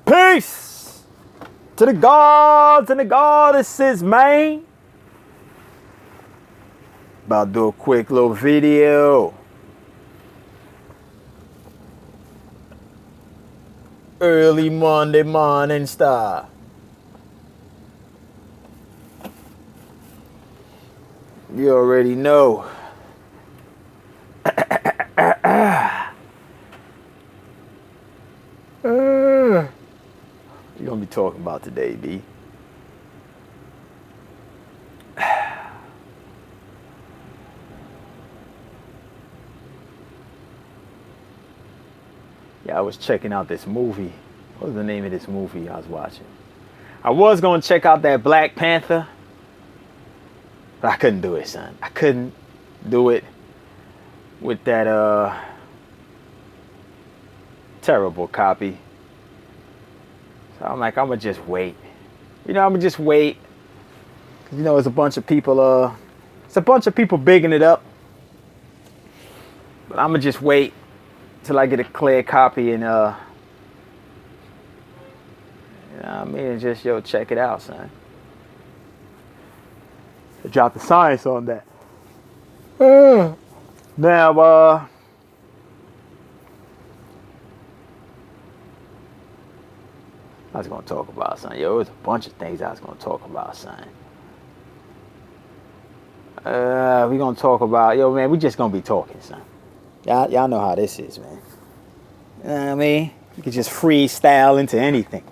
Peace to the gods and the goddesses, man. About to do a quick little video. Early Monday morning style. You already know. What you gonna be talking about today, D? Yeah, I was checking out this movie. What was the name of this movie I was watching? I was gonna check out that Black Panther, but I couldn't do it, son. I couldn't do it with that terrible copy. So I'm like, I'm gonna just wait. I'm gonna just wait. It's a bunch of people. It's a bunch of people bigging it up. But I'm gonna just wait till I get a clear copy and and just check it out, son. Drop the science on that. Now, I was gonna talk about, son. There was a bunch of things I was gonna talk about, son. We gonna talk about, man. We just gonna be talking, son. Y'all know how this is, man. You know what I mean? You can just freestyle into anything.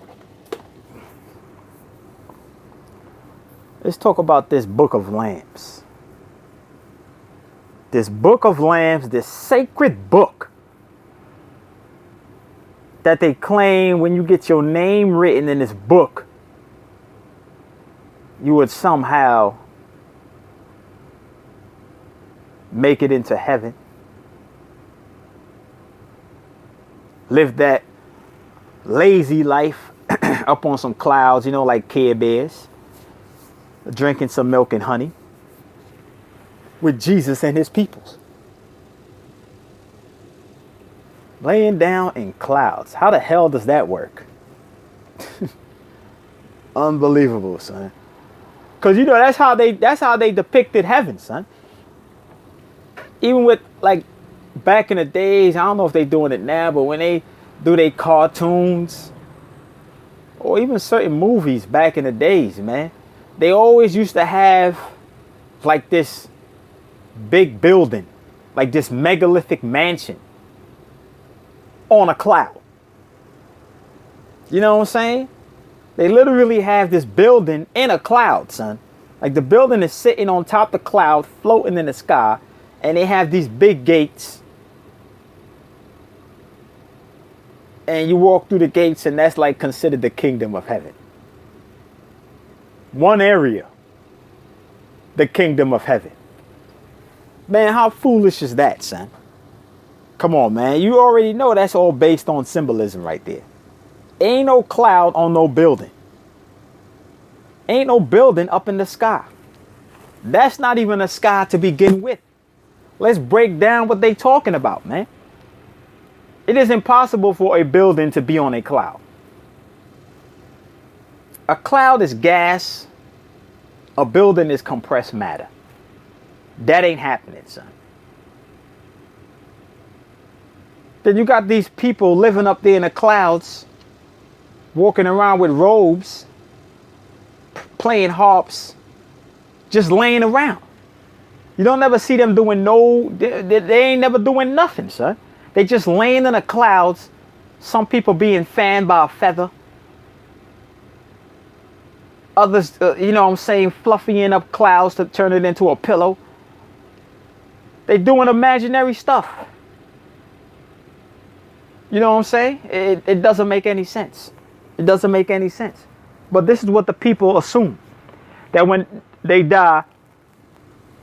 Let's talk about this Book of Lambs. This Book of Lambs, this sacred book that they claim when you get your name written in this book, you would somehow make it into heaven. Live that lazy life up on some clouds, like Care Bears, drinking some milk and honey with Jesus and his peoples. Laying down in clouds. How the hell does that work? Unbelievable, son. Because that's how they depicted heaven, son. Even with back in the days, I don't know if they're doing it now, but when they do their cartoons or even certain movies back in the days, man, they always used to have this big building, this megalithic mansion on a cloud. You know what I'm saying? They literally have this building in a cloud, son. The building is sitting on top of the cloud, floating in the sky, and they have these big gates. And you walk through the gates, and that's considered the kingdom of heaven. One area, the kingdom of heaven. Man, how foolish is that, son? Come on, man. You already know that's all based on symbolism right there. Ain't no cloud on no building. Ain't no building up in the sky. That's not even a sky to begin with. Let's break down what they talking about, man. It is impossible for a building to be on a cloud. A cloud is gas. A building is compressed matter. That ain't happening, son. Then you got these people living up there in the clouds, walking around with robes, playing harps, just laying around. You don't ever see them doing they ain't never doing nothing, son. They just laying in the clouds. Some people being fanned by a feather. Others, fluffying up clouds to turn it into a pillow. They doing imaginary stuff. You know what I'm saying? It doesn't make any sense. It doesn't make any sense. But this is what the people assume. That when they die,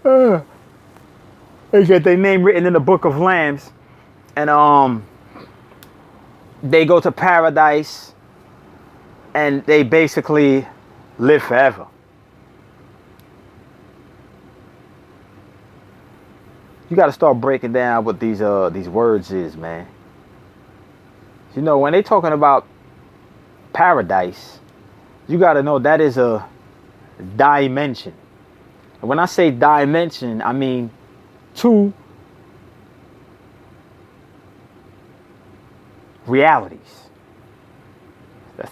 they get their name written in the Book of Lambs. And they go to paradise. And they basically live forever. You got to start breaking down what these words is, man. When they talking about paradise, you got to know that is a dimension. And when I say dimension, I mean two realities.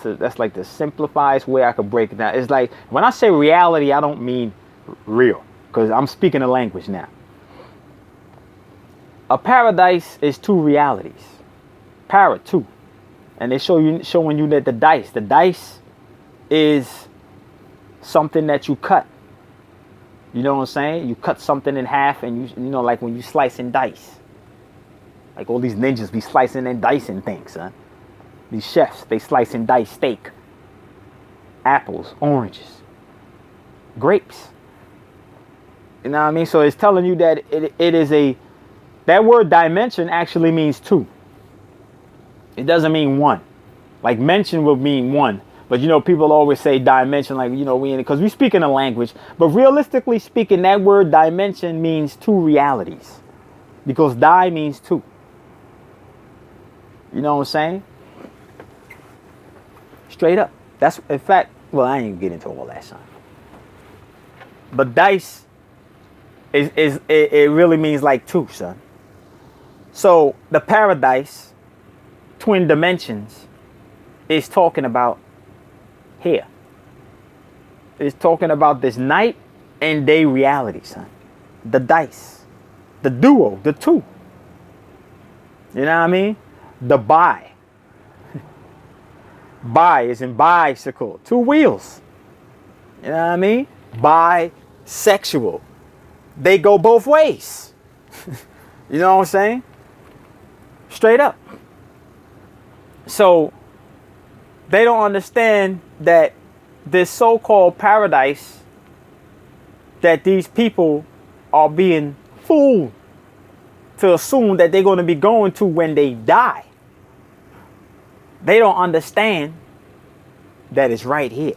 That's like the simplified way I could break it down. It's like when I say reality, I don't mean real, because I'm speaking a language now. A paradise is two realities. Two. And they showing you that the dice is something that you cut. You know what I'm saying? You cut something in half, and you know, like when you slice and dice. Like all these ninjas be slicing and dicing things, huh? These chefs, they slice and dice steak, apples, oranges, grapes. You know what I mean? So it's telling you that it is that word dimension actually means two. It doesn't mean one. Like mention will mean one. But you know, people always say dimension, like, you know, because we speak in a language. But realistically speaking, that word dimension means two realities. Because die means two. You know what I'm saying? Straight up. That's, in fact, well, I ain't get into all that, son. But dice it really means like two, son. So the paradise, twin dimensions, is talking about here. It's talking about this night and day reality, son. The dice, the duo, the two. You know what I mean? The bi. Bi is in bicycle, two wheels. You know what I mean? Bisexual. They go both ways. You know what I'm saying? Straight up. So they don't understand that this so-called paradise that these people are being fooled to assume that they're going to be going to when they die. They don't understand that it's right here.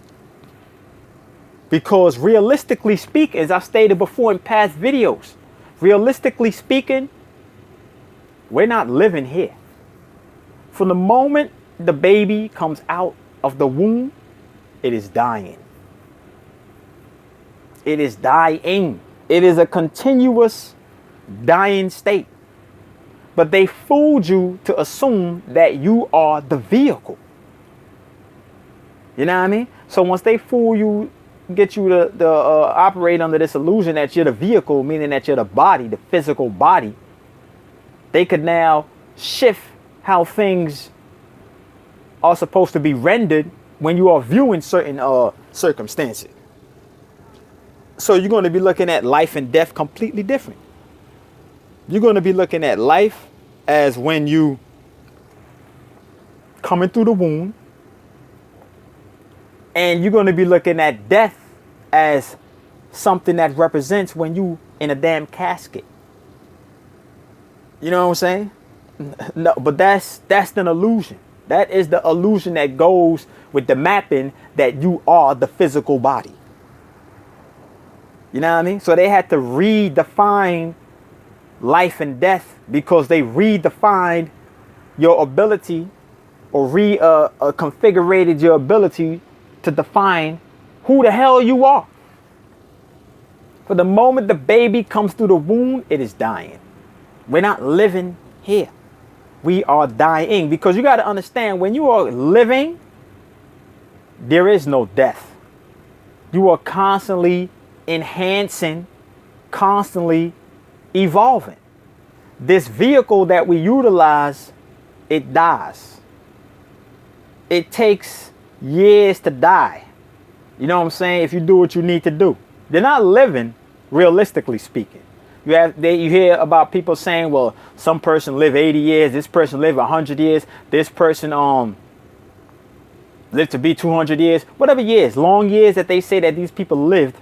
Because realistically speaking, as I stated before in past videos, realistically speaking, we're not living here. From the moment the baby comes out of the womb, it is dying. It is dying. It is a continuous dying state. But they fooled you to assume that you are the vehicle. You know what I mean? So once they fool you, get you to operate under this illusion that you're the vehicle, meaning that you're the body, the physical body, they could now shift how things are supposed to be rendered when you are viewing certain circumstances. So you're going to be looking at life and death completely different. You're going to be looking at life as when you coming through the womb, and you're going to be looking at death as something that represents when you in a damn casket. You know what I'm saying? No, but that's an illusion. That is the illusion that goes with the mapping that you are the physical body. You know what I mean? So they had to redefine life and death because they redefined your ability or configured your ability to define who the hell you are. For the moment the baby comes through the womb, it is dying. We're not living here. We are dying, because you got to understand, when you are living, there is no death. You are constantly enhancing, constantly evolving. This vehicle that we utilize, it dies. It takes years to die. You know what I'm saying? If you do what you need to do. They're not living, realistically speaking. You hear about people saying, well, some person live 80 years, this person live 100 years, this person lived to be 200 years, whatever years, long years that they say that these people lived,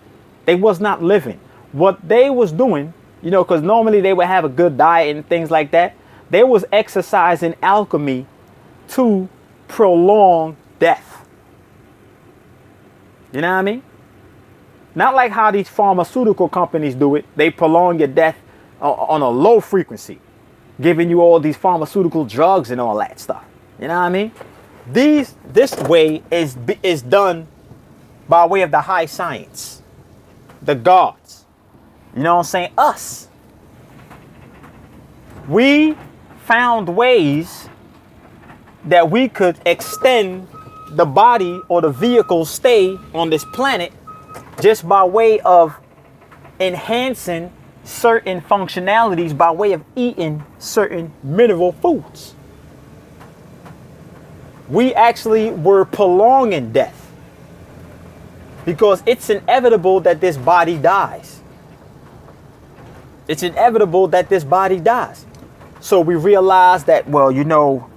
they was not living. What they was doing, you know, because normally they would have a good diet and things like that. They was exercising alchemy to prolong death. You know what I mean? Not like how these pharmaceutical companies do it. They prolong your death on a low frequency, giving you all these pharmaceutical drugs and all that stuff. You know what I mean? This way is done by way of the high science, the gods. You know what I'm saying? Us. We found ways that we could extend the body or the vehicle stay on this planet just by way of enhancing certain functionalities by way of eating certain mineral foods. We actually were prolonging death because it's inevitable that this body dies. It's inevitable that this body dies. So we realize that, well, you know,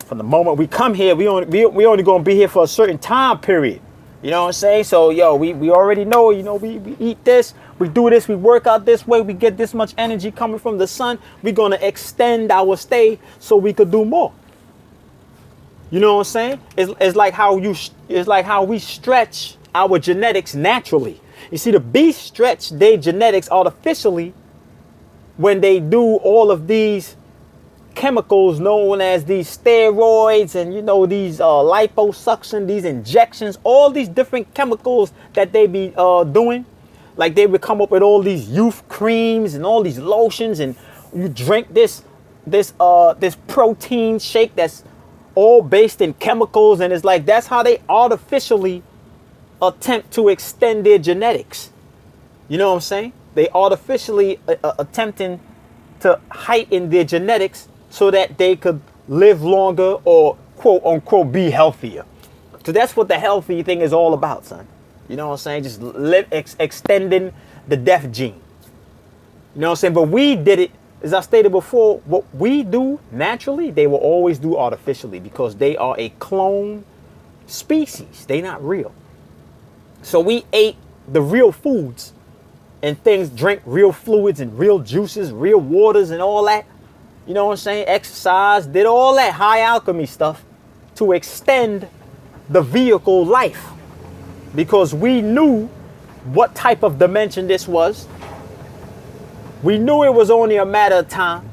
from the moment we come here, we only gonna be here for a certain time period. You know what I'm saying? So, yo, we already know, you know, we eat this, we do this, we work out this way, we get this much energy coming from the sun. We're gonna extend our stay so we could do more. You know what I'm saying? It's like how we stretch our genetics naturally. You see, the beasts stretch their genetics artificially when they do all of these chemicals known as these steroids and, you know, these liposuction, these injections, all these different chemicals that they be doing. Like they would come up with all these youth creams and all these lotions, and you drink this protein shake that's all based in chemicals, and it's like that's how they artificially attempt to extend their genetics. You know what I'm saying? They artificially attempting to heighten their genetics so that they could live longer or quote unquote be healthier. So that's what the healthy thing is all about, son. You know what I'm saying? Just extending the death gene. You know what I'm saying? But we did it, as I stated before, what we do naturally, they will always do artificially because they are a clone species. They not real. So we ate the real foods and things, drink real fluids and real juices, real waters and all that. You know what I'm saying? Exercise, did all that high alchemy stuff to extend the vehicle life because we knew what type of dimension this was. We knew it was only a matter of time.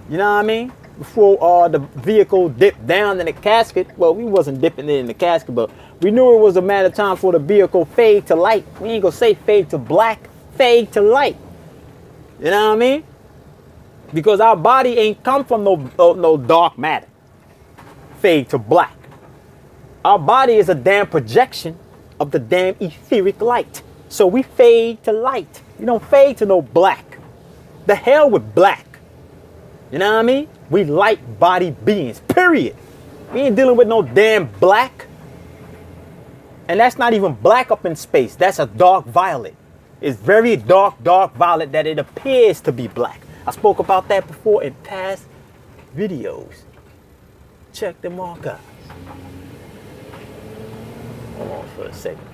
You know what I mean? Before the vehicle dipped down in the casket. Well, we wasn't dipping it in the casket, but we knew it was a matter of time for the vehicle fade to light. We ain't gonna say fade to black, fade to light. You know what I mean? Because our body ain't come from no dark matter. Fade to black. Our body is a damn projection of the damn etheric light. So we fade to light. We don't fade to no black. The hell with black. You know what I mean? We light body beings, period. We ain't dealing with no damn black. And that's not even black up in space. That's a dark violet. It's very dark violet that it appears to be black. I spoke about that before in past videos. Check them archives. Hold on for a second.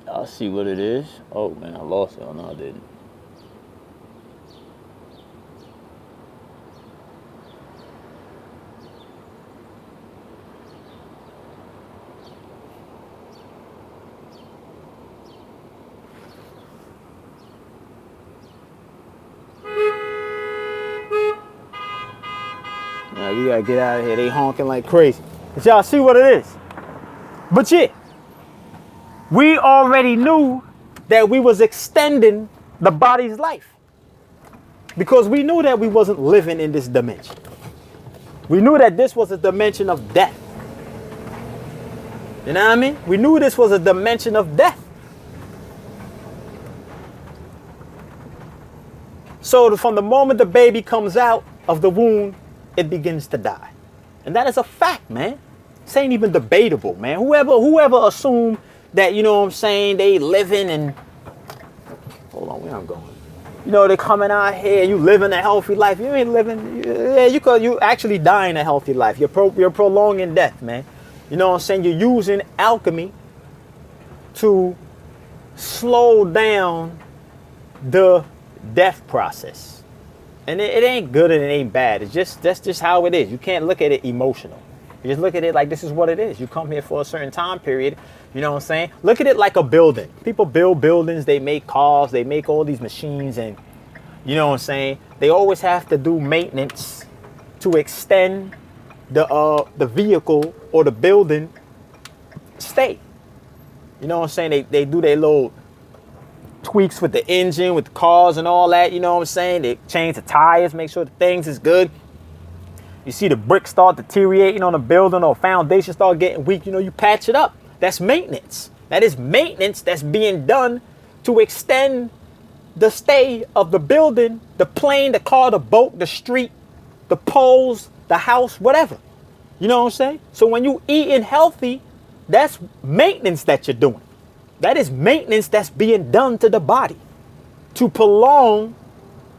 I'll see what it is. Oh man, I lost it. Oh no, I didn't. Now we gotta get out of here. They honking like crazy. But y'all see what it is. But yeah. we already knew that we was extending the body's life. Because we knew that we wasn't living in this dimension. We knew that this was a dimension of death. You know what I mean? We knew this was a dimension of death. So from the moment the baby comes out of the womb, it begins to die. And that is a fact, man. This ain't even debatable, man. Whoever assumed that, you know what I'm saying, they living and... Hold on, where I'm going? You know, they coming out here, you living a healthy life. You ain't living... Yeah, you actually dying a healthy life. You're prolonging death, man. You know what I'm saying? You're using alchemy to slow down the death process. And it ain't good and it ain't bad. That's just how it is. You can't look at it emotional. You just look at it like this is what it is. You come here for a certain time period. You know what I'm saying? Look at it like a building. People build buildings. They make cars. They make all these machines. And you know what I'm saying? They always have to do maintenance to extend the vehicle or the building stay. You know what I'm saying? They do their little tweaks with the engine, with the cars and all that. You know what I'm saying? They change the tires, make sure the things is good. You see the bricks start deteriorating on the building or foundation start getting weak. You know, you patch it up. That's maintenance. That is maintenance that's being done to extend the stay of the building, the plane, the car, the boat, the street, the poles, the house, whatever. You know what I'm saying? So when you eating healthy, that's maintenance that you're doing. That is maintenance that's being done to the body to prolong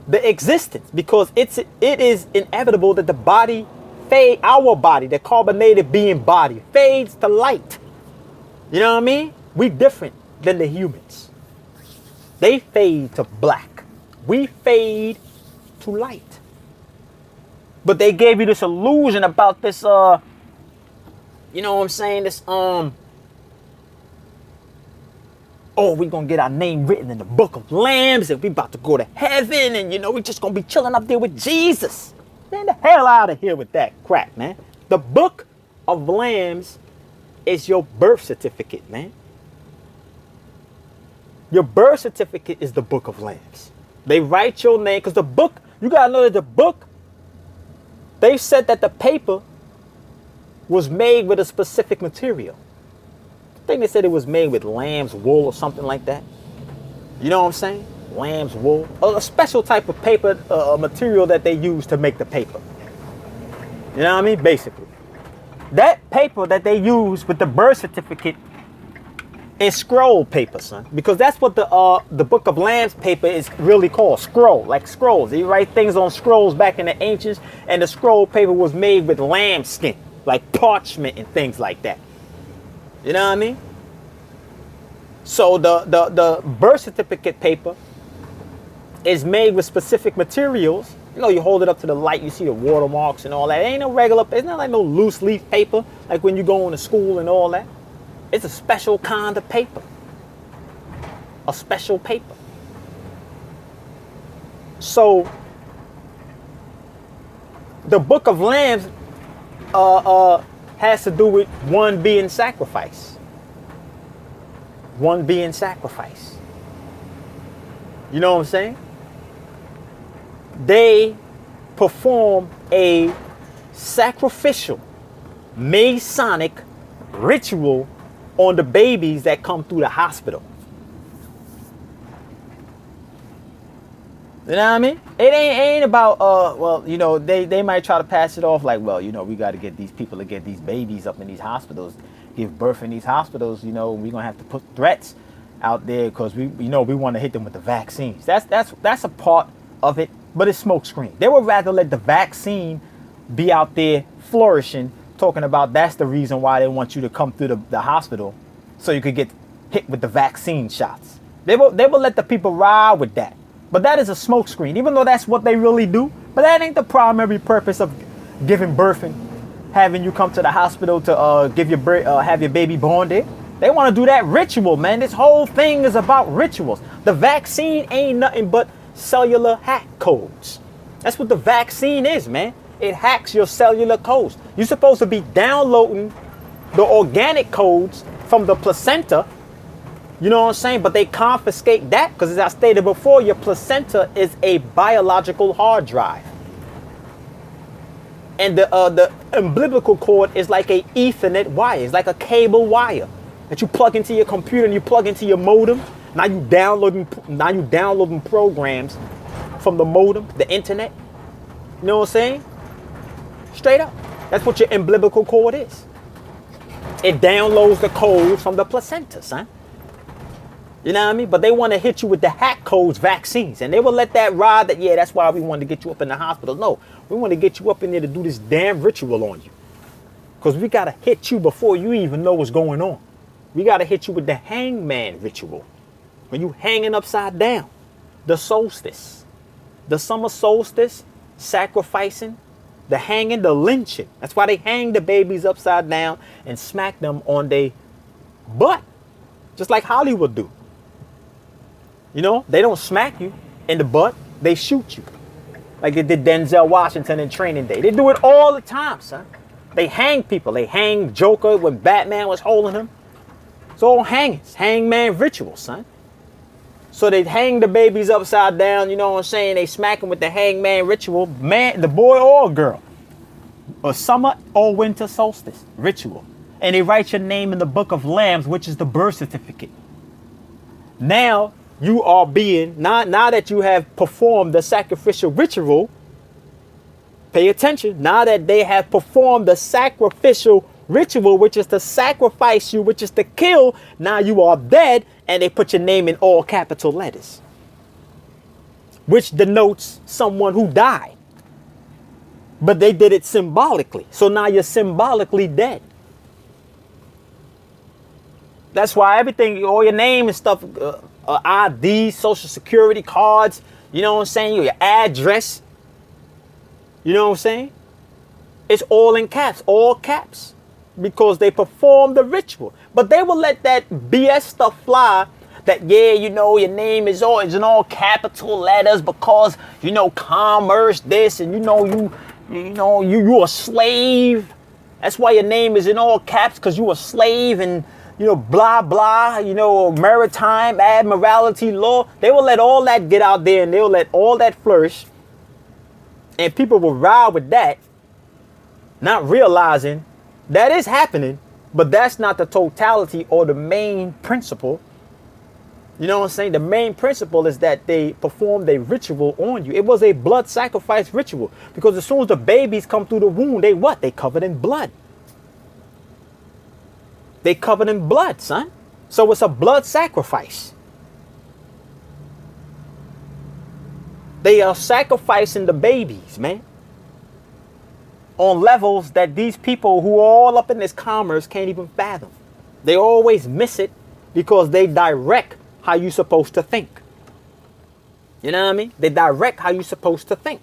the existence, because it is inevitable that the body fade, our body, the carbonated being body, fades to light. You know what I mean? We different than the humans. They fade to black. We fade to light. But they gave you this illusion about this, you know what I'm saying? This, oh, we're going to get our name written in the book of lambs and we about to go to heaven and, you know, we're just going to be chilling up there with Jesus. Man, the hell out of here with that crap, man. The book of lambs is your birth certificate, man. Your birth certificate is the book of lambs. They write your name because the book, you got to know that the book, they said that the paper was made with a specific material. I think they said it was made with lamb's wool or something like that. You know what I'm saying? Lamb's wool. A special type of paper material that they use to make the paper. You know what I mean? Basically. That paper that they use with the birth certificate is scroll paper, son. Because that's what the Book of Lambs paper is really called. Scroll. Like scrolls. They write things on scrolls back in the ancients. And the scroll paper was made with lamb skin. Like parchment and things like that. You know what I mean? So the birth certificate paper is made with specific materials. You know, you hold it up to the light, you see the watermarks and all that. It ain't no regular, it's not like no loose leaf paper, like when you go into school and all that. It's a special kind of paper. A special paper. So the Book of Lambs has to do with one being sacrificed. One being sacrificed. You know what I'm saying? They perform a sacrificial Masonic ritual on the babies that come through the hospital. You know what I mean? It ain't about, well, you know, they might try to pass it off like, well, you know, we got to get these people to get these babies up in these hospitals, give birth in these hospitals. You know, we're going to have to put threats out there because we want to hit them with the vaccines. That's a part of it, but it's smoke screen. They would rather let the vaccine be out there flourishing, talking about that's the reason why they want you to come through the hospital so you could get hit with the vaccine shots. They will let the people ride with that. But that is a smokescreen, even though that's what they really do. But that ain't the primary purpose of giving birth and having you come to the hospital to have your baby born there. They want to do that ritual, man. This whole thing is about rituals. The vaccine ain't nothing but cellular hack codes. That's what the vaccine is, man. It hacks your cellular codes. You're supposed to be downloading the organic codes from the placenta You know what I'm saying? But they confiscate that because, as I stated before, your placenta is a biological hard drive. And the umbilical cord is like a Ethernet wire. It's like a cable wire that you plug into your computer and you plug into your modem. Now you downloading programs from the modem, the internet. You know what I'm saying? Straight up. That's what your umbilical cord is. It downloads the codes from the placenta, son. You know what I mean? But they want to hit you with the hack codes vaccines. And they will let that ride that, yeah, that's why we wanted to get you up in the hospital. No, we want to get you up in there to do this damn ritual on you. Because we got to hit you before you even know what's going on. We got to hit you with the hangman ritual. When you hanging upside down. The solstice. The summer solstice. Sacrificing. The hanging, the lynching. That's why they hang the babies upside down and smack them on their butt. Just like Hollywood do. You know, they don't smack you in the butt. They shoot you. Like they did Denzel Washington in Training Day. They do it all the time, son. They hang people. They hang Joker when Batman was holding him. It's all hangings. Hangman ritual, son. So they hang the babies upside down. You know what I'm saying? They smack them with the hangman ritual. Man, the boy or girl. A summer or winter solstice ritual. And they write your name in the book of lambs, which is the birth certificate. Now you are being, now that you have performed the sacrificial ritual, pay attention. Now that they have performed the sacrificial ritual, which is to sacrifice you, which is to kill, now you are dead, and they put your name in all capital letters, which denotes someone who died. But they did it symbolically. So now you're symbolically dead. That's why everything, all your name and stuff, ID, social security cards, you know what I'm saying? Your address, you know what I'm saying? It's all in caps, all caps, because they perform the ritual. But they will let that BS stuff fly that, yeah, you know, your name is in all capital letters because, you know, commerce, this, and you a slave. That's why your name is in all caps, because you a slave and, you know, blah, blah, you know, maritime, admiralty law. They will let all that get out there and they'll let all that flourish. And people will ride with that, not realizing that is happening, but that's not the totality or the main principle. You know what I'm saying? The main principle is that they performed a ritual on you. It was a blood sacrifice ritual, because as soon as the babies come through the womb, they what? They covered in blood. They covered in blood, son. So it's a blood sacrifice. They are sacrificing the babies, man, on levels that these people who are all up in this commerce can't even fathom. They always miss it because they direct how you're supposed to think. You know what I mean? They direct how you're supposed to think.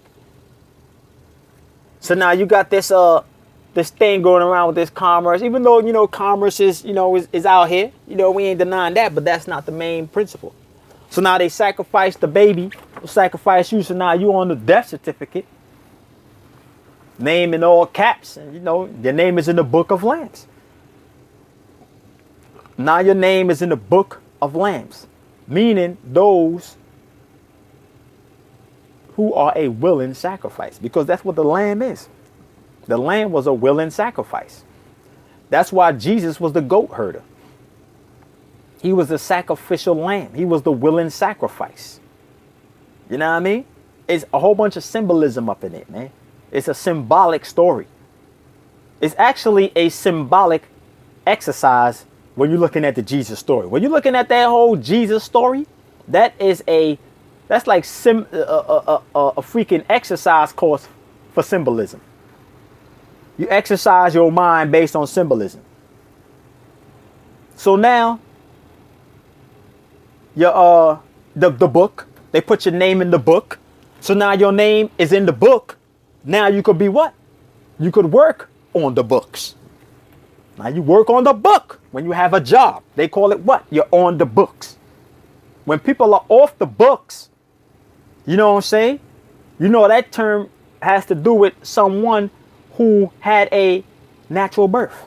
So now you got this this thing going around with this commerce, even though, you know, commerce is, you know, is out here. You know, we ain't denying that, but that's not the main principle. So now they sacrifice the baby, sacrifice you. So now you on the death certificate, name in all caps, and you know, your name is in the book of lambs. Now your name is in the book of lambs, meaning those who are a willing sacrifice, because that's what the lamb is. The lamb was a willing sacrifice. That's why Jesus was the goat herder. He was the sacrificial lamb. He was the willing sacrifice. You know what I mean? It's a whole bunch of symbolism up in it, man. It's a symbolic story. It's actually a symbolic exercise when you're looking at the Jesus story. When you're looking at that whole Jesus story, that's like a freaking exercise course for symbolism. You exercise your mind based on symbolism. So now, your the book, they put your name in the book. So now your name is in the book. Now you could be what? You could work on the books. Now you work on the book when you have a job. They call it what? You're on the books. When people are off the books, you know what I'm saying? You know that term has to do with someone who had a natural birth.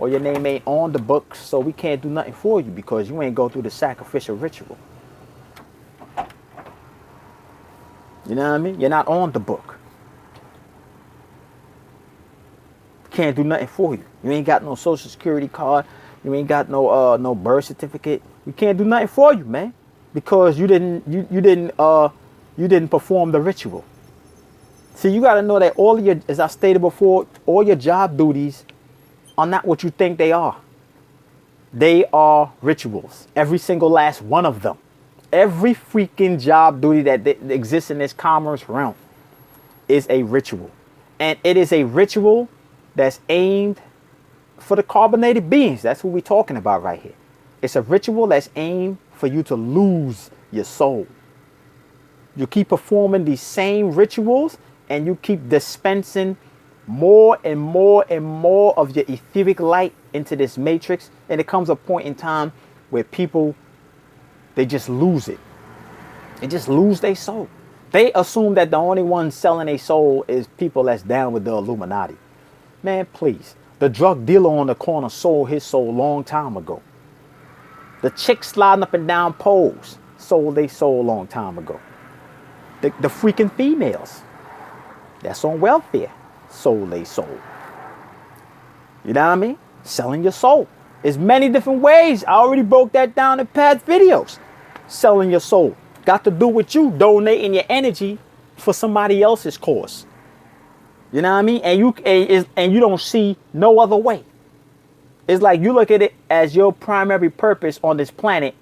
or your name ain't on the books, so we can't do nothing for you because you ain't go through the sacrificial ritual. You know what I mean? You're not on the book. Can't do nothing for you. You ain't got no social security card. You ain't got no birth certificate. We can't do nothing for you, man, because you didn't perform the ritual. See, you got to know that all of your, as I stated before, all your job duties are not what you think they are. They are rituals. Every single last one of them. Every freaking job duty that exists in this commerce realm is a ritual. And it is a ritual that's aimed for the carbonated beings. That's what we're talking about right here. It's a ritual that's aimed for you to lose your soul. You keep performing these same rituals and you keep dispensing more and more and more of your etheric light into this matrix. And it comes a point in time where people, they just lose it. They just lose their soul. They assume that the only one selling a soul is people that's down with the Illuminati. Man, please. The drug dealer on the corner sold his soul a long time ago. The chicks sliding up and down poles sold their soul a long time ago. The freaking females that's on welfare sold their soul. You know what I mean? Selling your soul. There's many different ways. I already broke that down in past videos. Selling your soul. Got to do with you donating your energy for somebody else's cause. You know what I mean? And you don't see no other way. It's like you look at it as your primary purpose on this planet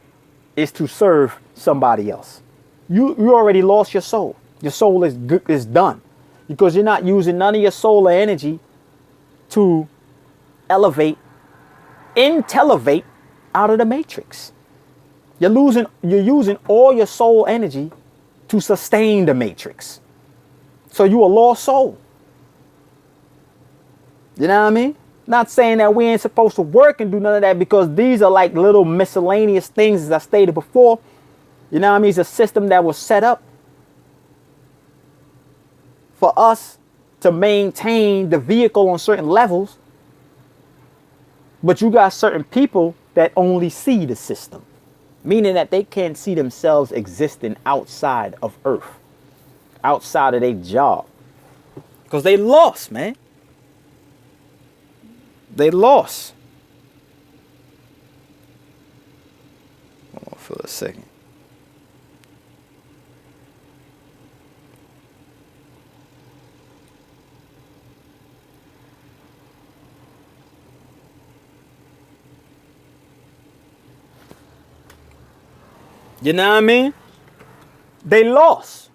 is to serve somebody else. You already lost your soul. Your soul is done because you're not using none of your solar energy to elevate out of the matrix. You're using all your soul energy to sustain the matrix. So you a lost soul. You know what I mean? Not saying that we ain't supposed to work and do none of that, because these are like little miscellaneous things, as I stated before. You know what I mean? It's a system that was set up for us to maintain the vehicle on certain levels. But you got certain people that only see the system, meaning that they can't see themselves existing outside of Earth, outside of their job, because they lost, man. They lost. Hold on for a second. You know what I mean? They lost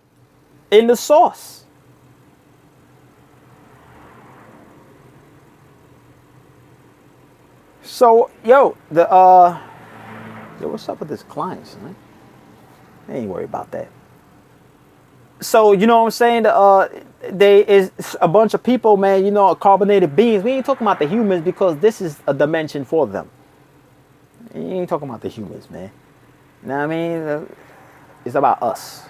in the source. So, what's up with this clients, man? I ain't worried about that. So, you know what I'm saying? There is a bunch of people, man, carbonated beings. We ain't talking about the humans, because this is a dimension for them. You ain't talking about the humans, man. You know what I mean? It's about us.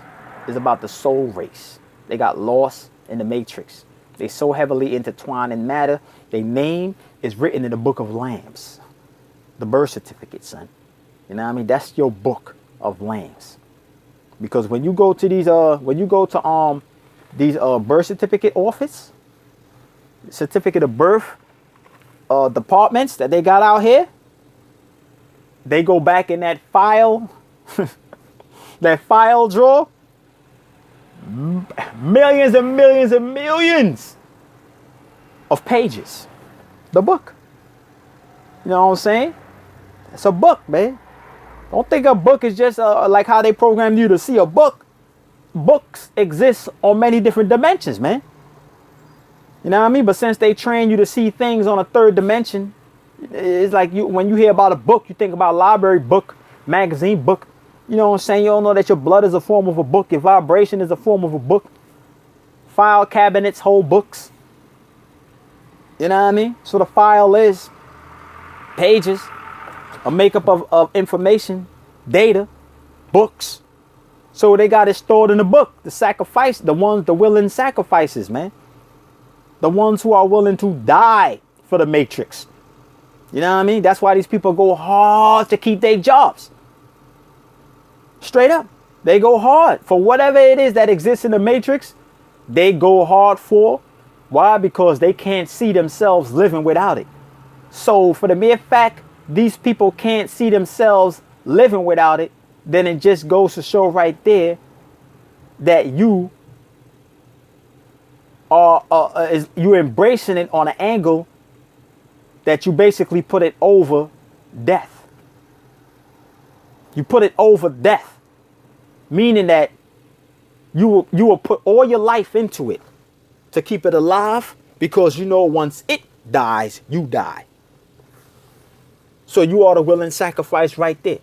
It's about the soul race. They got lost in the matrix. They so heavily intertwined in matter. Their name is written in the book of lambs. The birth certificate, son. You know what I mean? That's your book of lambs. Because when you go to these birth certificate office, certificate of birth departments that they got out here, they go back in that file, that file drawer, millions and millions and millions of pages. The book. You know what I'm saying? It's a book, man. Don't think a book is just like how they programmed you to see a book. Books exist on many different dimensions, man. You know what I mean? But since they train you to see things on a third dimension, it's like when you hear about a book, you think about library book, magazine book. You know what I'm saying? You don't know that your blood is a form of a book. Your vibration is a form of a book. File cabinets hold books. You know what I mean? So the file is pages, a makeup of information, data, books. So they got it stored in the book. The willing sacrifices, man. The ones who are willing to die for the matrix. You know what I mean? That's why these people go hard to keep their jobs. Straight up. They go hard for whatever it is that exists in the matrix. They go hard for. Why? Because they can't see themselves living without it. So for the mere fact these people can't see themselves living without it, then it just goes to show right there that you are you're embracing it on an angle that you basically put it over death. You put it over death, meaning that you will put all your life into it to keep it alive, because you know once it dies, you die. So you are the willing sacrifice right there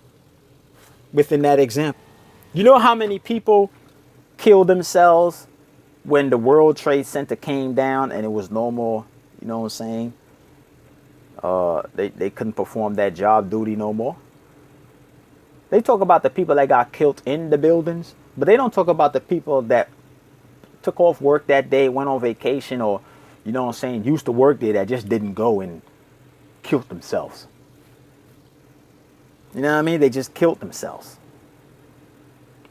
within that example. You know how many people killed themselves when the World Trade Center came down and it was no more, you know what I'm saying? They couldn't perform that job duty no more. They talk about the people that got killed in the buildings, but they don't talk about the people that took off work that day, went on vacation, or, you know what I'm saying, used to work there that just didn't go and killed themselves. You know what I mean? They just killed themselves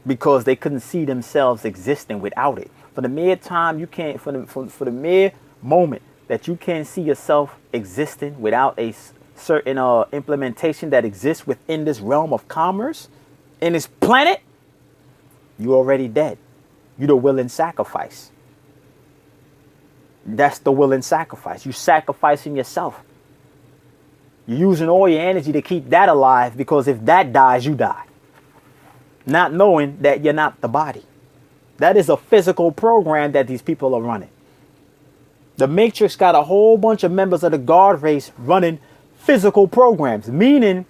because they couldn't see themselves existing without it. For the mere time you can't, for the mere moment that you can't see yourself existing without a certain implementation that exists within this realm of commerce, in this planet, you're already dead. You're the willing sacrifice. That's the willing sacrifice. You sacrificing yourself. You're using all your energy to keep that alive, because if that dies, you die. Not knowing that you're not the body. That is a physical program that these people are running. The Matrix got a whole bunch of members of the guard race running physical programs, meaning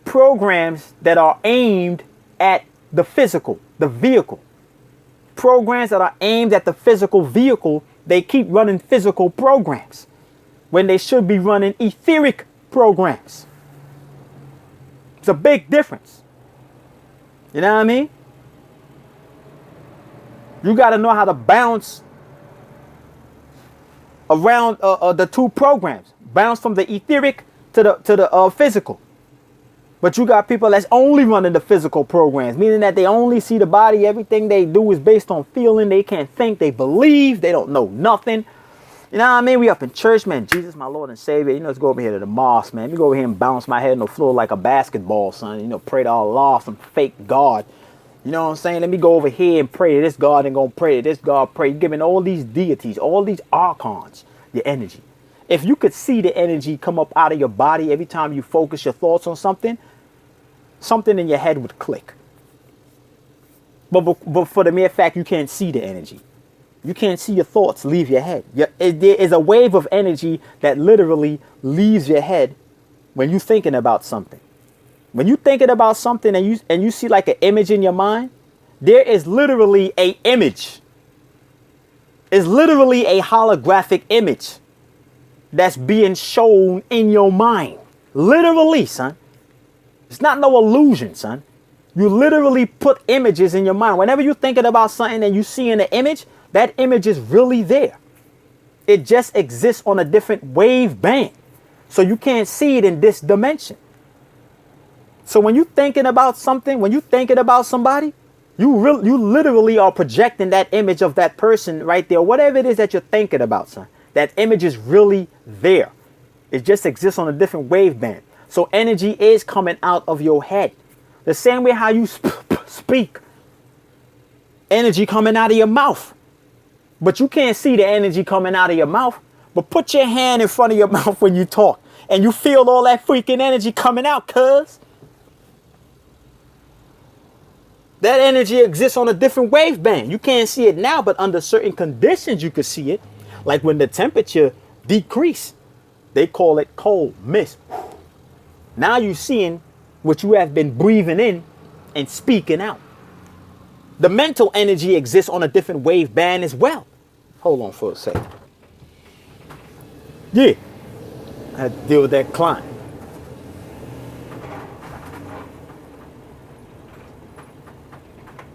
programs that are aimed at the physical, the vehicle. Programs that are aimed at the physical vehicle, they keep running physical programs when they should be running etheric programs. It's a big difference. You know what I mean? You got to know how to bounce around the two programs. Bounce from the etheric to the physical. But you got people that's only running the physical programs, meaning that they only see the body. Everything they do is based on feeling. They can't think. They believe. They don't know nothing. You know what I mean? We up in church, man. Jesus, my Lord and Savior. You know, let's go over here to the mosque, man. Let me go over here and bounce my head on the floor like a basketball, son. You know, pray to Allah, some fake God. You know what I'm saying? Let me go over here and pray to this God and go pray to this God. Pray. You're giving all these deities, all these archons, your energy. If you could see the energy come up out of your body every time you focus your thoughts on something, something in your head would click. But for the mere fact you can't see the energy. You can't see your thoughts leave your head. There is a wave of energy that literally leaves your head when you're thinking about something. When you're thinking about something and you see like an image in your mind, there is literally an image. It's literally a holographic image that's being shown in your mind. Literally, son. It's not no illusion, son. You literally put images in your mind. Whenever you're thinking about something and you see an image, that image is really there. It just exists on a different wave band. So you can't see it in this dimension. So when you're thinking about something, when you're thinking about somebody, you literally are projecting that image of that person right there. Whatever it is that you're thinking about, son. That image is really there. It just exists on a different wave band. So energy is coming out of your head. The same way how you speak. Energy coming out of your mouth. But you can't see the energy coming out of your mouth. But put your hand in front of your mouth when you talk. And you feel all that freaking energy coming out, cuz. That energy exists on a different wave band. You can't see it now, but under certain conditions you could see it. Like when the temperature decrease. They call it cold mist. Now you're seeing what you have been breathing in and speaking out. The mental energy exists on a different wave band as well. Hold on for a second. Yeah. I had to deal with that client.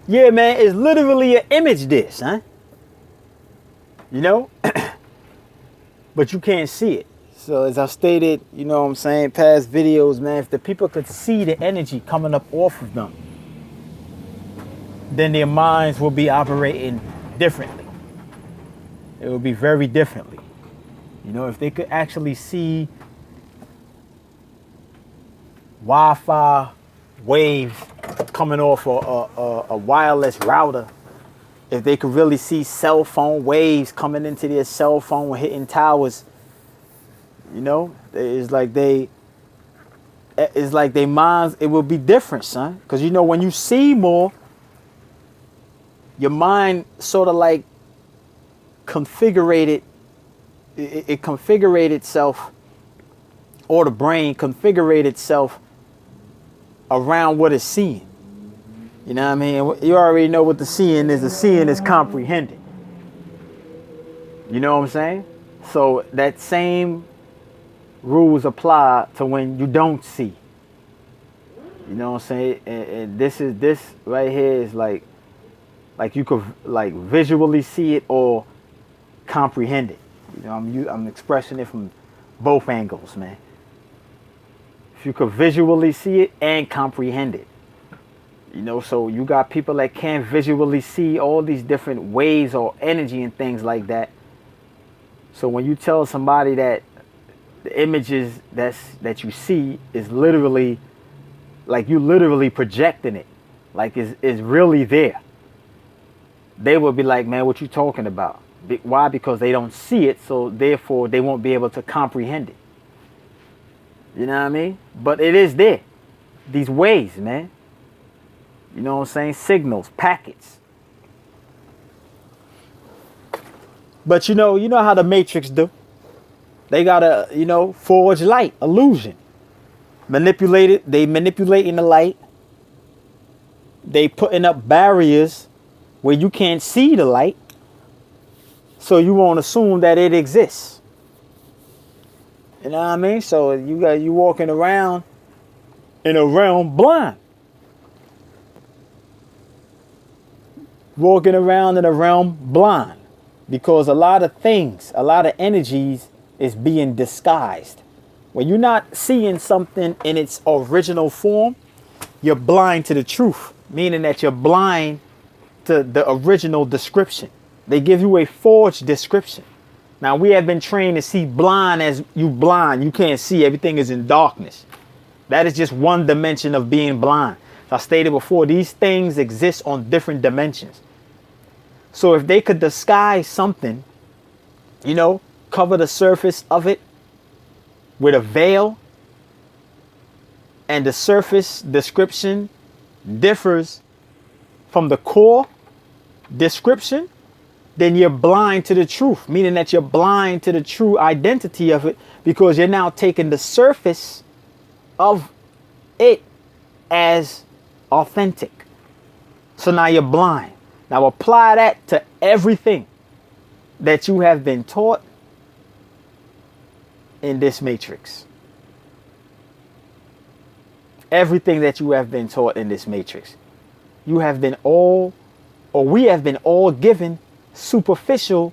Yeah, man, it's literally an image disc, huh? You know? But you can't see it. So as I stated, you know what I'm saying, past videos, man, if the people could see the energy coming up off of them, then their minds will be operating differently. It will be very differently. You know, if they could actually see Wi-Fi waves coming off a wireless router, if they could really see cell phone waves coming into their cell phone hitting towers, you know, it's like they minds, it will be different, son. Because, you know, when you see more, your mind sort of like configurated, it configured itself, or the brain configured itself around what it's seeing. You know what I mean? You already know what the seeing is. The seeing is comprehending. You know what I'm saying? So that same rules apply to when you don't see. You know what I'm saying? And this right here is like you could like visually see it or comprehend it. You know, I'm expressing it from both angles, man. If you could visually see it and comprehend it. You know, so you got people that can't visually see all these different waves or energy and things like that. So when you tell somebody that the images that you see is literally, like you literally projecting it, like is really there, they will be like, man, what you talking about? Why? Because they don't see it, so therefore they won't be able to comprehend it. You know what I mean? But it is there. These waves, man. You know what I'm saying? Signals, packets. But you know how the Matrix do. They gotta, you know, forge light, illusion. They manipulating the light. They putting up barriers where you can't see the light. So you won't assume that it exists. You know what I mean? So you walking around in a realm blind. Walking around in a realm blind. Because a lot of things, a lot of energies is being disguised. When you're not seeing something in its original form, you're blind to the truth. Meaning that you're blind to the original description. They give you a forged description. Now, we have been trained to see blind as you blind. You can't see. Everything is in darkness. That is just one dimension of being blind. As I stated before, these things exist on different dimensions. So if they could disguise something, you know, cover the surface of it with a veil, and the surface description differs from the core description, then you're blind to the truth, meaning that you're blind to the true identity of it, because you're now taking the surface of it as authentic. So now you're blind. Now apply that to everything that you have been taught in this matrix. Everything that you have been taught in this matrix. We have been all given superficial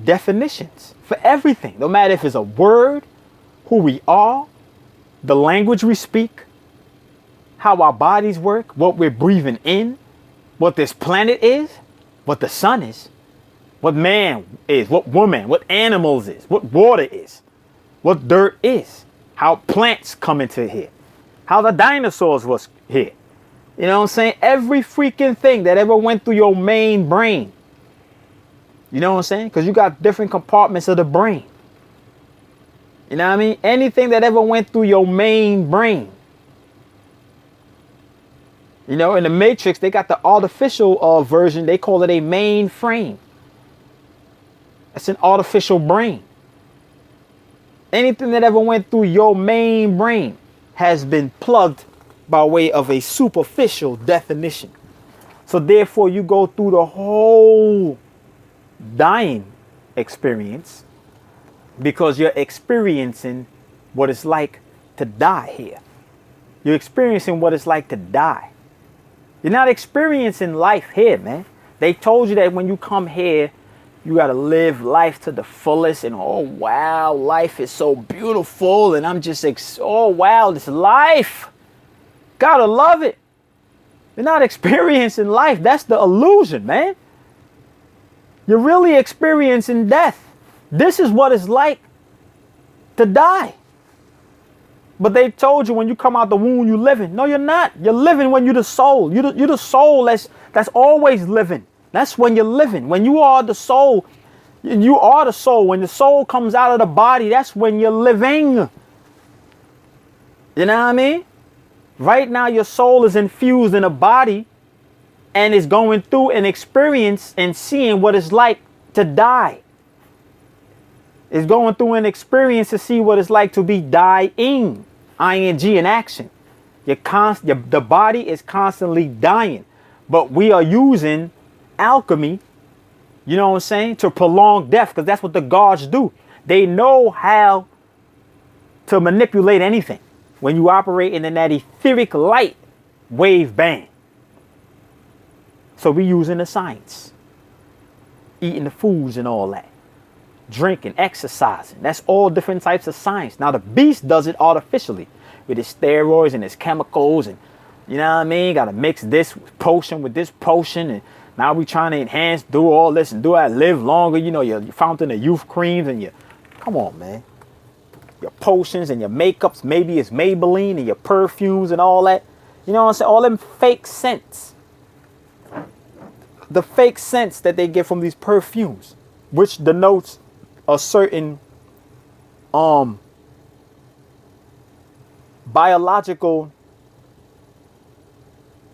definitions for everything. No matter if it's a word, who we are, the language we speak, how our bodies work, what we're breathing in, what this planet is, what the sun is, what man is, what woman, what animals is, what water is, what dirt is, how plants come into here, how the dinosaurs was here. You know what I'm saying? Every freaking thing that ever went through your main brain. You know what I'm saying? Because you got different compartments of the brain. You know what I mean? Anything that ever went through your main brain. You know, in the Matrix, they got the artificial version. They call it a mainframe. That's an artificial brain. Anything that ever went through your main brain has been plugged by way of a superficial definition. So therefore, you go through the whole dying experience because you're experiencing what it's like to die here. You're experiencing what it's like to die. You're not experiencing life here, man. They told you that when you come here, You got to live life to the fullest. And oh, wow, life is so beautiful. And I'm just, oh, wow, this life. Gotta love it. You're not experiencing life. That's the illusion, man. You're really experiencing death. This is what it's like to die. But they told you when you come out the womb, you're living. No, you're not. You're living when you're the soul. You're the soul that's always living. That's when you're living. When you are the soul, you are the soul. When the soul comes out of the body, that's when you're living. You know what I mean? Right now, your soul is infused in a body and is going through an experience and seeing what it's like to die. It's going through an experience to see what it's like to be dying. ING in action. The body is constantly dying. But we are using alchemy, you know what I'm saying, to prolong death, because that's what the gods do. They know how to manipulate anything when you operate in that etheric light wave band. So we using the science, eating the foods and all that, drinking, exercising. That's all different types of science. Now the beast does it artificially with his steroids and his chemicals, and you know what I mean? Got to mix this potion with this potion, and now we trying to enhance, do all this and do that, live longer. You know, your fountain of youth creams and your, come on, man. Your potions and your makeups, maybe it's Maybelline, and your perfumes and all that. You know what I'm saying? All them fake scents. The fake scents that they get from these perfumes, which denotes a certain biological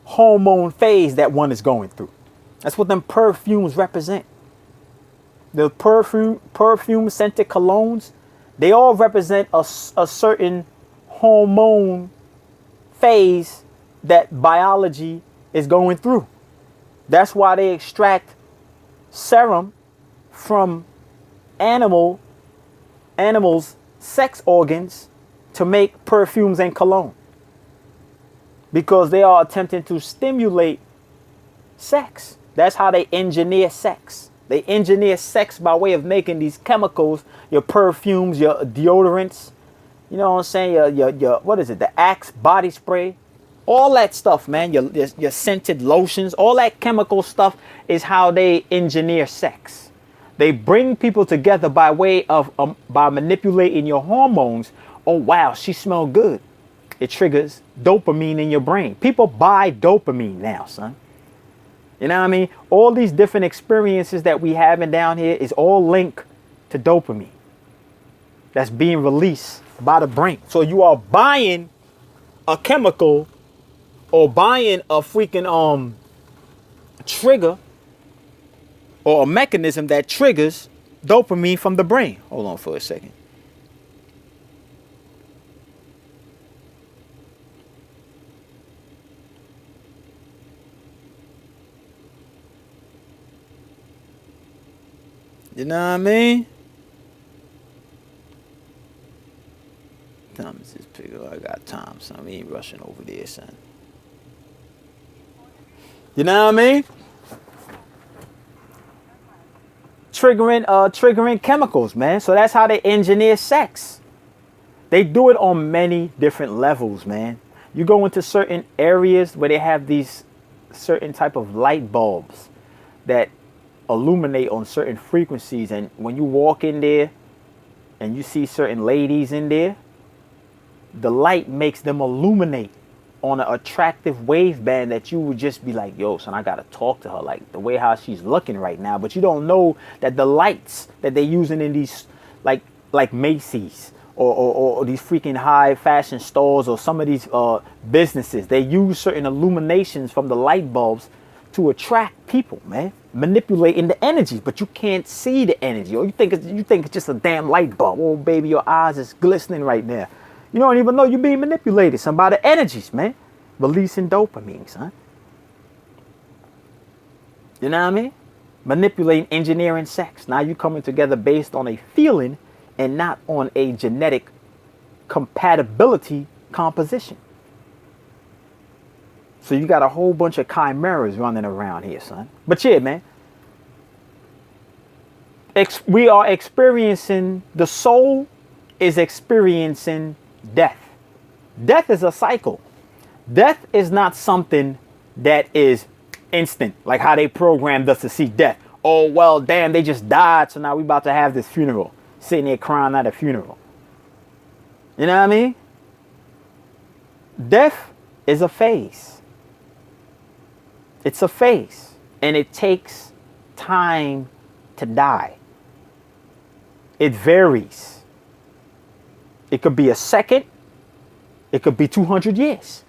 hormone phase that one is going through. That's what them perfumes represent. The perfume scented colognes, they all represent a certain hormone phase that biology is going through. That's why they extract serum from animals' sex organs to make perfumes and cologne. Because they are attempting to stimulate sex. That's how they engineer sex. They engineer sex by way of making these chemicals, your perfumes, your deodorants, you know what I'm saying, your what is it, the Axe body spray, all that stuff, man, your scented lotions, all that chemical stuff is how they engineer sex. They bring people together by way of, by manipulating your hormones. Oh, wow, she smells good. It triggers dopamine in your brain. People buy dopamine now, son. You know what I mean? All these different experiences that we having down here is all linked to dopamine that's being released by the brain. So you are buying a chemical or buying a freaking trigger or a mechanism that triggers dopamine from the brain. Hold on for a second. You know what I mean? Thomas is pickle. I got time, son. We ain't rushing over there, son. You know what I mean? Triggering chemicals, man. So that's how they engineer sex. They do it on many different levels, man. You go into certain areas where they have these certain type of light bulbs that illuminate on certain frequencies, and when you walk in there and you see certain ladies in there, the light makes them illuminate on an attractive wave band that you would just be like, yo, son, I gotta talk to her, like the way how she's looking right now. But you don't know that the lights that they're using in these like Macy's or these freaking high fashion stores or some of these businesses, they use certain illuminations from the light bulbs to attract people, man, manipulating the energy, but you can't see the energy, or you think it's just a damn light bulb. Oh, baby, your eyes is glistening right now. You don't even know you're being manipulated. Some by the energies, man, releasing dopamine, son. You know what I mean? Manipulating, engineering sex. Now you coming together based on a feeling and not on a genetic compatibility composition. So you got a whole bunch of chimeras running around here, son. But yeah, man. we are experiencing, the soul is experiencing death. Death is a cycle. Death is not something that is instant, like how they programmed us to see death. Oh, well, damn, they just died, so now we about to have this funeral. Sitting there crying at a funeral. You know what I mean? Death is a phase. It's a phase. And it takes time to die. It varies. It could be a second. It could be 200 years.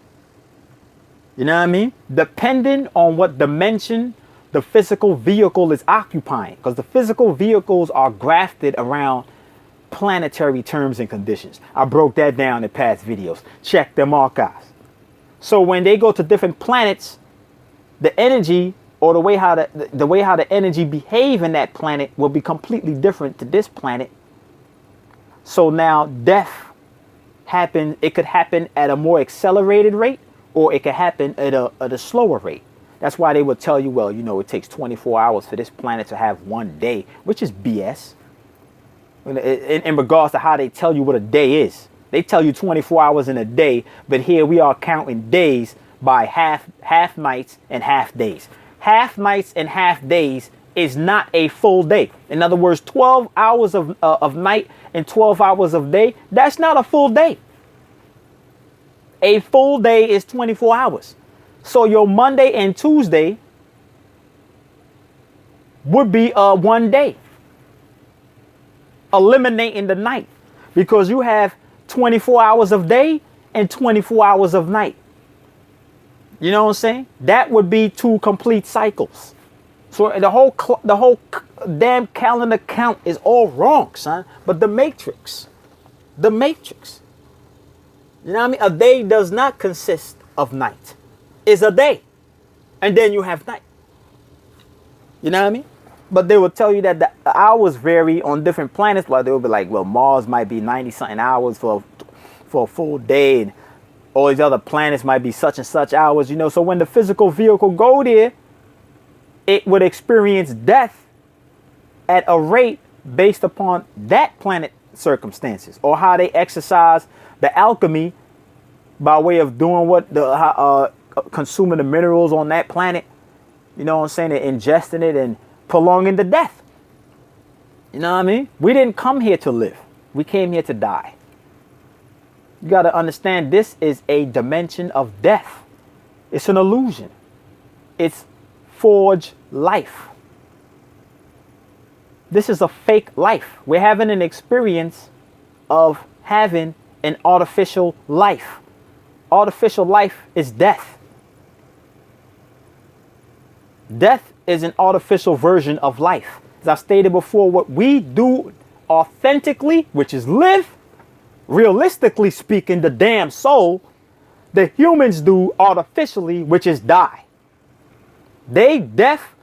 You know what I mean? Depending on what dimension the physical vehicle is occupying. Because the physical vehicles are grafted around planetary terms and conditions. I broke that down in past videos. Check them archives. So when they go to different planets, the energy or the way how the energy behave in that planet will be completely different to this planet. So now death happens. It could happen at a more accelerated rate, or it could happen at a slower rate. That's why they would tell you, well, you know, it takes 24 hours for this planet to have one day, which is BS. In regards to how they tell you what a day is. They tell you 24 hours in a day, but here we are counting days by half nights and half days. Half nights and half days is not a full day. In other words, 12 hours of night and 12 hours of day, that's not a full day. A full day is 24 hours. So your Monday and Tuesday would be one day. Eliminating the night, because you have 24 hours of day and 24 hours of night. You know what I'm saying? That would be 2 complete cycles. So the whole damn calendar count is all wrong, son. But the matrix, you know what I mean? A day does not consist of night. It's a day, and then you have night. You know what I mean? But they will tell you that the hours vary on different planets. Like they will be like, well, Mars might be 90 something hours for a full day, and all these other planets might be such and such hours, you know. So when the physical vehicle go there, it would experience death at a rate based upon that planet circumstances, or how they exercise the alchemy by way of doing what the consuming the minerals on that planet. You know what I'm saying? And ingesting it and prolonging the death. You know what I mean? We didn't come here to live. We came here to die. You got to understand, this is a dimension of death. It's an illusion. It's forged life. This is a fake life. We're having an experience of having an artificial life. Artificial life is death. Death is an artificial version of life. As I stated before, what we do authentically, which is live, realistically speaking, the damn soul, the humans do artificially, which is die. Death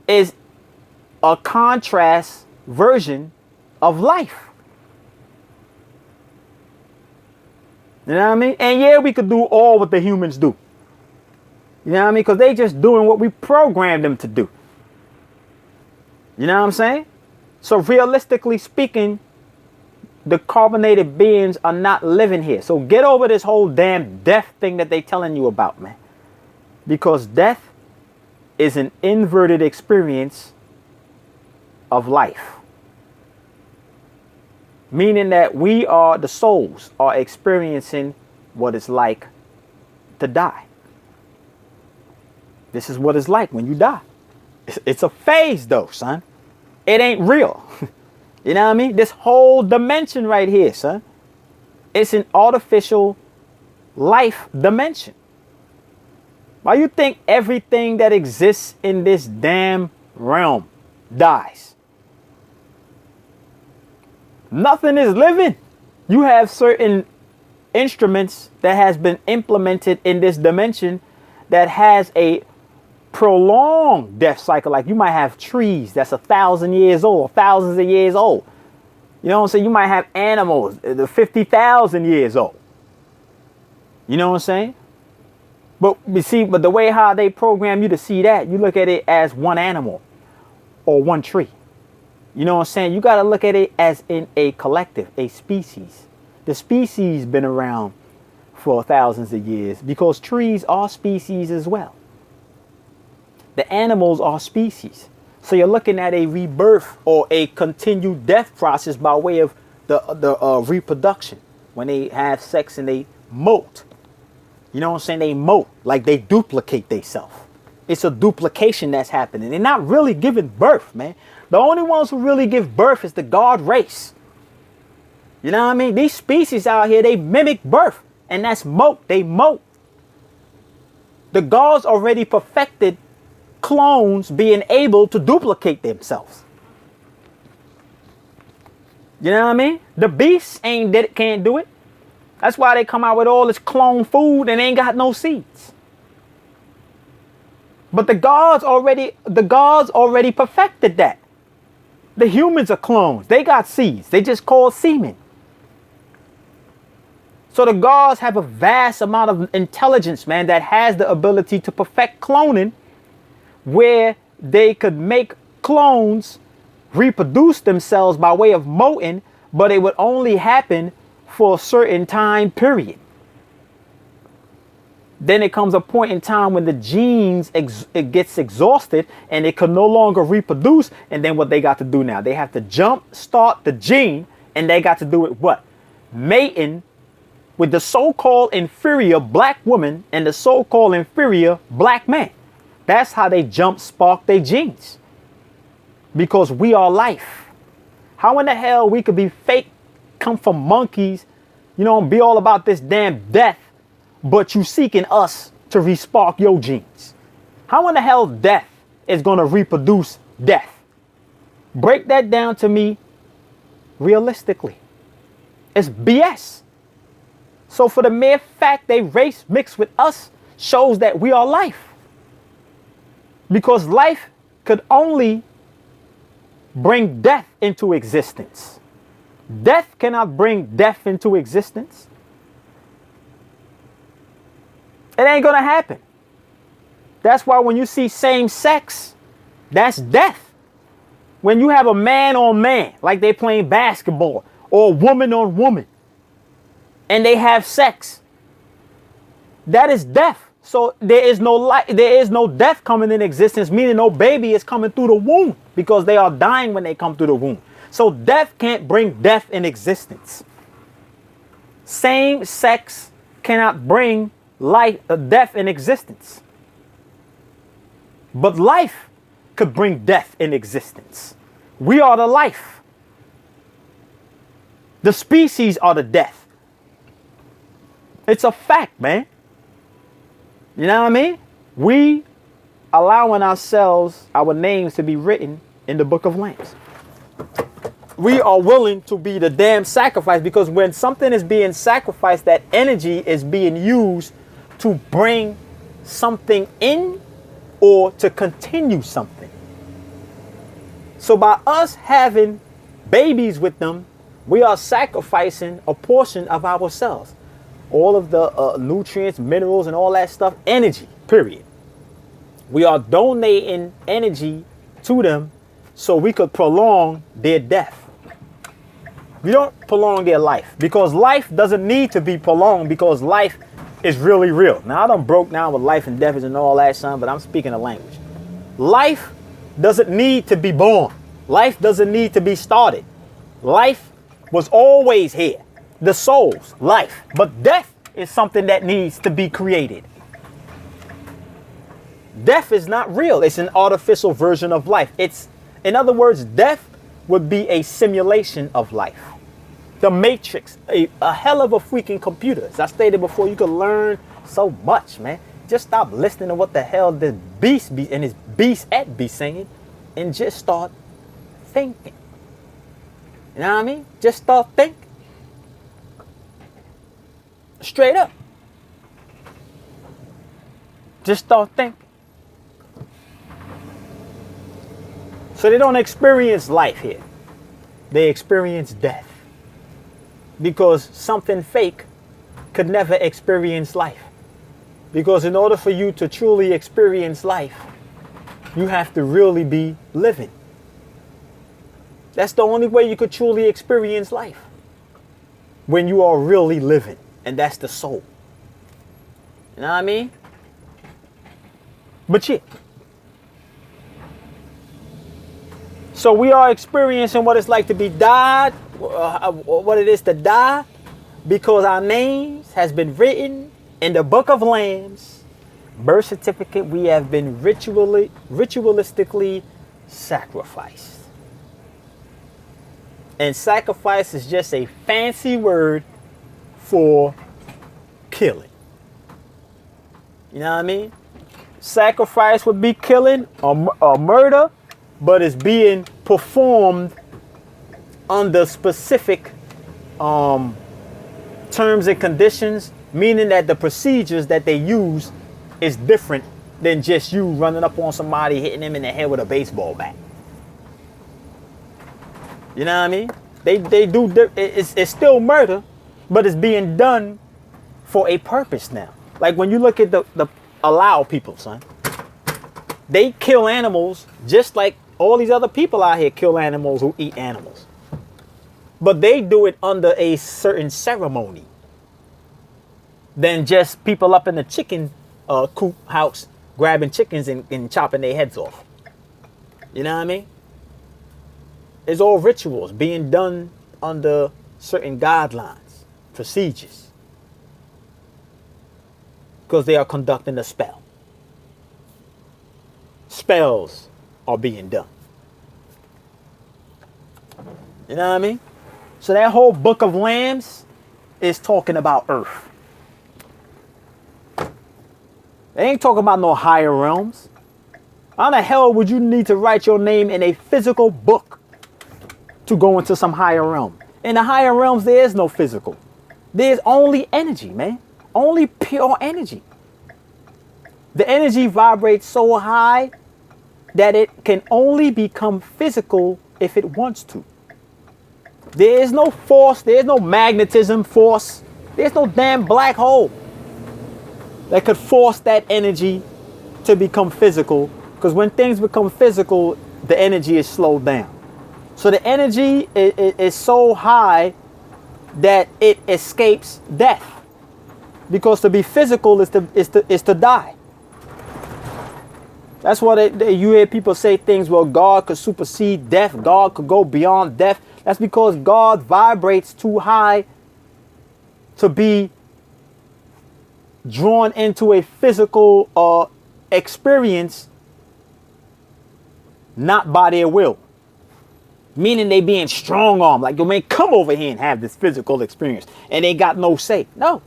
is a contrast version of life. You know what I mean? And yeah, we could do all what the humans do. You know what I mean? Because they just doing what we programmed them to do. You know what I'm saying? So realistically speaking, the carbonated beings are not living here. So get over this whole damn death thing that they telling you about, man. Because death is an inverted experience of life. Meaning that we are, the souls, are experiencing what it's like to die. This is what it's like when you die. It's a phase though, son. It ain't real. You know what I mean? This whole dimension right here, son. It's an artificial life dimension. Why you think everything that exists in this damn realm dies? Nothing is living. You have certain instruments that has been implemented in this dimension that has a prolonged death cycle. Like you might have trees that's 1,000 years old, thousands of years old. You know what I'm saying? You might have animals that are 50,000 years old. You know what I'm saying? But you see, but the way how they program you to see that, you look at it as one animal or one tree. You know what I'm saying? You got to look at it as in a collective, a species. The species been around for thousands of years because trees are species as well. The animals are species. So you're looking at a rebirth or a continued death process by way of the reproduction. When they have sex and they molt. You know what I'm saying? They molt, like they duplicate themselves. It's a duplication that's happening. They're not really giving birth, man. The only ones who really give birth is the God race. You know what I mean? These species out here, they mimic birth. And that's molt. They molt. The gods already perfected clones being able to duplicate themselves. You know what I mean? The beasts can't do it. That's why they come out with all this clone food and ain't got no seeds. But the gods already perfected that. The humans are clones. They got seeds. They just call semen. So the gods have a vast amount of intelligence, man, that has the ability to perfect cloning, where they could make clones reproduce themselves by way of molting, but it would only happen for a certain time period. Then it comes a point in time when the genes it gets exhausted and it can no longer reproduce. And then what they got to do now, they have to jump start the gene, and they got to do it what? Mating with the so-called inferior black woman and the so-called inferior black man. That's how they jump spark their genes. Because we are life. How in the hell we could be fake, come from monkeys, you know, and be all about this damn death, but you seeking us to respark your genes? How in the hell death is going to reproduce death? Break that down to me realistically. It's BS. So for the mere fact they race mixed with us shows that we are life. Because life could only bring death into existence. Death cannot bring death into existence. It ain't gonna happen. That's why when you see same sex, that's death. When you have a man on man, like they playing basketball, or woman on woman, and they have sex, that is death. So there is no life, there is no death coming in existence, meaning no baby is coming through the womb, because they are dying when they come through the womb. So death can't bring death in existence. Same sex cannot bring life, death in existence. But life could bring death in existence. We are the life. The species are the death. It's a fact, man. You know what I mean? We allowing ourselves, our names to be written in the book of Lambs. We are willing to be the damn sacrifice, because when something is being sacrificed, that energy is being used to bring something in or to continue something. So by us having babies with them, we are sacrificing a portion of ourselves. All of the nutrients, minerals, and all that stuff, energy, period. We are donating energy to them so we could prolong their death. We don't prolong their life, because life doesn't need to be prolonged, because life is really real. Now, I done broke down with life and death and all that, son, but I'm speaking a language. Life doesn't need to be born. Life doesn't need to be started. Life was always here. The soul's life. But death is something that needs to be created. Death is not real. It's an artificial version of life. In other words, death would be a simulation of life. The Matrix, a hell of a freaking computer. As I stated before, you could learn so much, man. Just stop listening to what the hell this beast be and his beast be saying, and just start thinking. You know what I mean? Just start thinking. Straight up. Just start thinking. So they don't experience life here. They experience death. Because something fake could never experience life. Because in order for you to truly experience life, you have to really be living. That's the only way you could truly experience life. When you are really living. And that's the soul. You know what I mean? But yeah. So we are experiencing what it's like to be died. What it is to die. Because our names has been written in the book of Lambs. Birth certificate, we have been ritualistically sacrificed. And sacrifice is just a fancy word for killing. You know what I mean? Sacrifice would be killing or murder, but it's being performed under specific terms and conditions, meaning that the procedures that they use is different than just you running up on somebody, hitting them in the head with a baseball bat. You know what I mean? They do, it's still murder, but it's being done for a purpose now. Like when you look at the allow people, son, they kill animals just like all these other people out here kill animals who eat animals. But they do it under a certain ceremony than just people up in the chicken coop house grabbing chickens and chopping their heads off. You know what I mean? It's all rituals being done under certain guidelines, procedures. Because they are conducting a spell. Spells are being done. You know what I mean? So that whole book of Lambs is talking about earth. They ain't talking about no higher realms. How the hell would you need to write your name in a physical book to go into some higher realm? In the higher realms, there is no physical. There's only energy, man. Only pure energy. The energy vibrates so high that it can only become physical if it wants to. There is no force. There is no magnetism force. There's no damn black hole that could force that energy to become physical. Because when things become physical, the energy is slowed down. So the energy is so high that it escapes death. Because to be physical is to die. That's why you hear people say things, well, God could supersede death. God could go beyond death. That's because God vibrates too high to be drawn into a physical experience, not by their will. Meaning they being strong-armed. Like, yo, man, come over here and have this physical experience. And they got no say. No.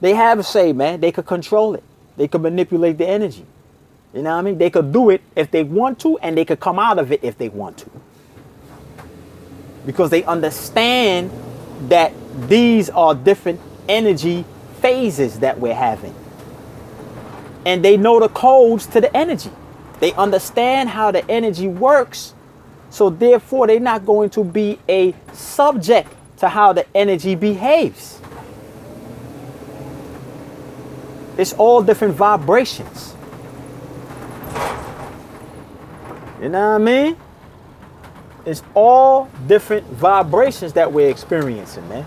They have a say, man. They could control it. They could manipulate the energy. You know what I mean? They could do it if they want to, and they could come out of it if they want to. Because they understand that these are different energy phases that we're having. And they know the codes to the energy. They understand how the energy works. So therefore, they're not going to be a subject to how the energy behaves. It's all different vibrations. You know what I mean? It's all different vibrations that we're experiencing, man.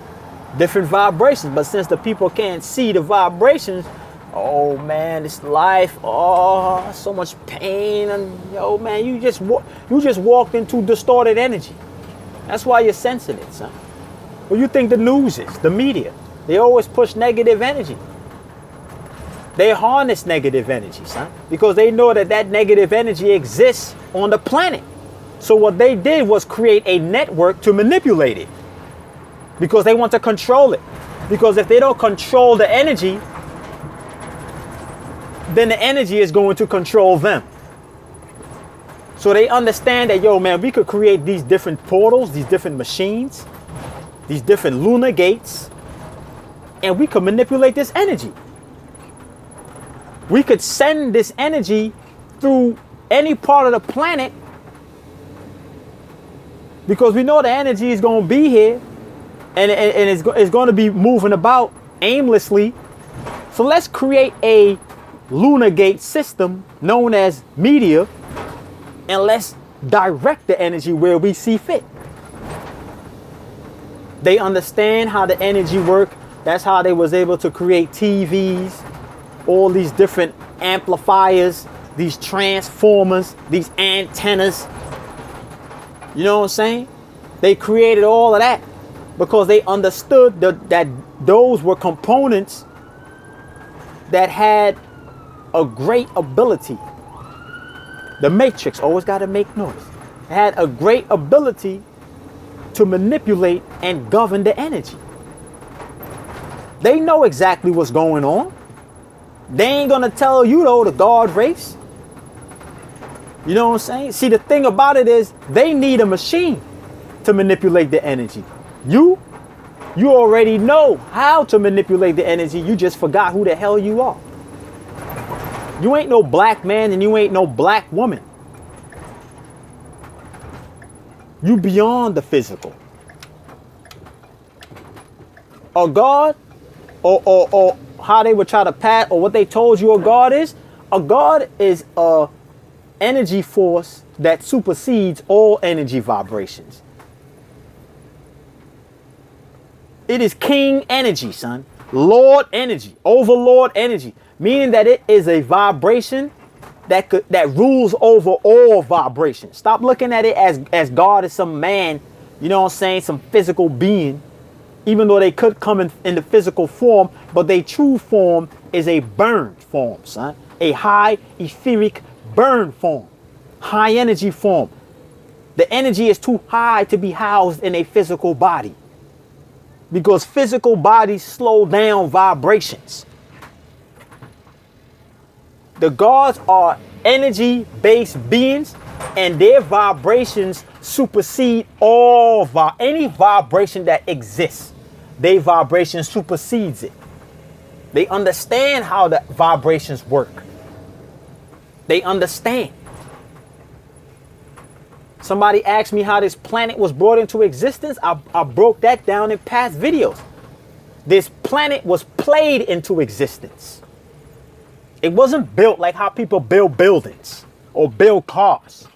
Different vibrations. But since the people can't see the vibrations, oh man, this life, oh, so much pain, and yo, man, you just walked into distorted energy. That's why you're sensing it, son. What do you think the news is? The media. They always push negative energy. They harness negative energy, son, because they know that that negative energy exists on the planet. So what they did was create a network to manipulate it, because they want to control it. Because if they don't control the energy, then the energy is going to control them. So they understand that, yo, man, we could create these different portals, these different machines, these different lunar gates, and we could manipulate this energy. We could send this energy through any part of the planet, because we know the energy is going to be here, and it's going to be moving about aimlessly. So let's create a lunar gate system known as media, and let's direct the energy where we see fit. They understand how the energy work. That's how they was able to create TVs, all these different amplifiers, these transformers, these antennas. You know what I'm saying? They created all of that because they understood that those were components that had a great ability. The matrix always got to make noise. It had a great ability to manipulate and govern the energy. They know exactly what's going on. They ain't going to tell you, though, the guard race. You know what I'm saying? See, the thing about it is they need a machine to manipulate the energy. You already know how to manipulate the energy. You just forgot who the hell you are. You ain't no black man and you ain't no black woman. You beyond the physical. A God, or how they would try to pat, or what they told you a God is a energy force that supersedes all energy vibrations. It is king energy, son. Lord energy, overlord energy, meaning that it is a vibration that rules over all vibrations. Stop looking at it as God is some man, you know what I'm saying, some physical being, even though they could come in the physical form, but their true form is a burn form, son. A high etheric burn form, high energy form. The energy is too high to be housed in a physical body because physical bodies slow down vibrations. The gods are energy-based beings, and their vibrations supersede any vibration that exists. Their vibration supersedes it. They understand how the vibrations work. They understand. Somebody asked me how this planet was brought into existence. I broke that down in past videos. This planet was played into existence. It wasn't built like how people build buildings or build cars.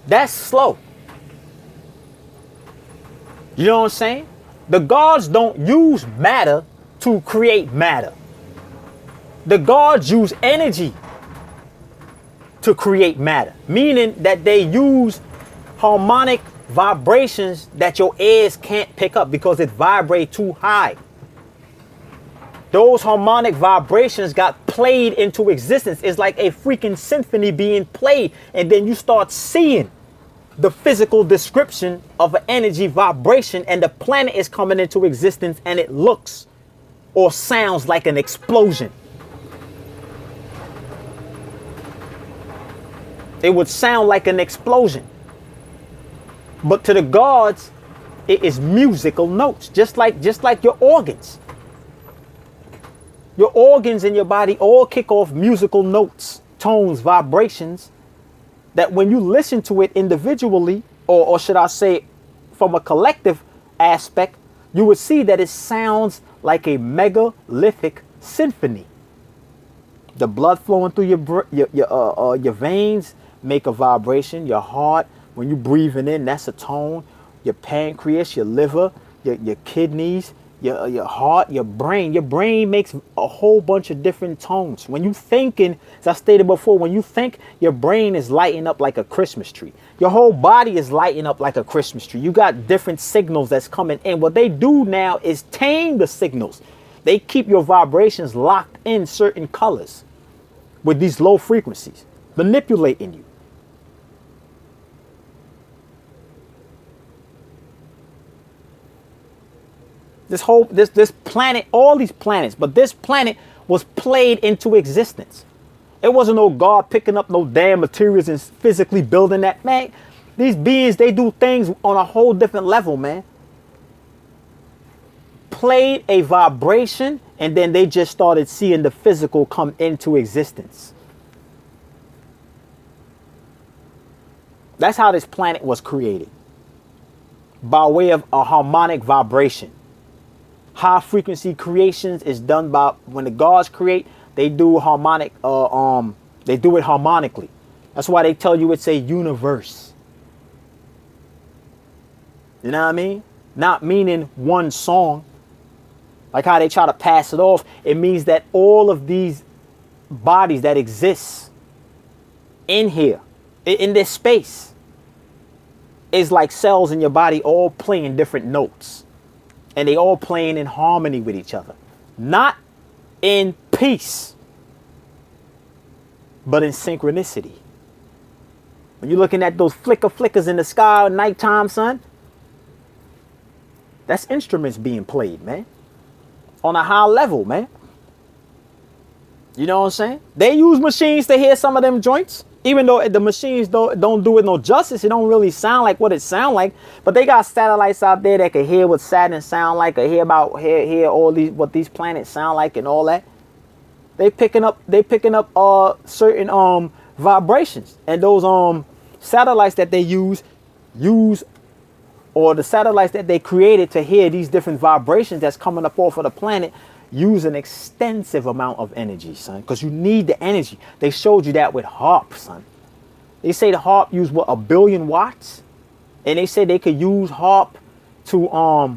That's slow. You know what I'm saying? The gods don't use matter to create matter. The gods use energy to create matter, meaning that they use harmonic vibrations that your ears can't pick up because it vibrates too high. Those harmonic vibrations got played into existence. It's like a freaking symphony being played, and then you start seeing the physical description of an energy vibration, and the planet is coming into existence, and it looks or sounds like an explosion. It would sound like an explosion. But to the gods, it is musical notes, just like your organs. Your organs in your body all kick off musical notes, tones, vibrations, that when you listen to it individually, or should I say from a collective aspect, you would see that it sounds like a megalithic symphony. The blood flowing through your veins make a vibration. Your heart, when you're breathing in, that's a tone. Your pancreas, your liver, your kidneys, your heart, your brain makes a whole bunch of different tones. When you thinking, as I stated before, when you think, your brain is lighting up like a Christmas tree. Your whole body is lighting up like a Christmas tree. You got different signals that's coming in. What they do now is tame the signals. They keep your vibrations locked in certain colors with these low frequencies, manipulating you. This planet, all these planets, but this planet was played into existence. It wasn't no God picking up no damn materials and physically building that. Man, these beings, they do things on a whole different level, man. Played a vibration, and then they just started seeing the physical come into existence. That's how this planet was created. By way of a harmonic vibration. High frequency creations is done by when the gods create, they do harmonic, they do it harmonically. That's why they tell you it's a universe. You know what I mean? Not meaning one song. Like how they try to pass it off. It means that all of these bodies that exist in here, in this space, is like cells in your body all playing different notes. And they all playing in harmony with each other. Not in peace, but in synchronicity. When you're looking at those flickers in the sky at nighttime, son, that's instruments being played, man. On a high level, man. You know what I'm saying? They use machines to hear some of them joints. Even though the machines don't do it no justice. It don't really sound like what it sound like. But they got satellites out there that can hear what Saturn sound like, or hear all these what these planets sound like and all that. They picking up certain vibrations. And those satellites that they use or the satellites that they created to hear these different vibrations that's coming up off of the planet use an extensive amount of energy, son, because you need the energy. They showed you that with HAARP, son. They say the HAARP use what, 1 billion watts, and they say they could use HAARP to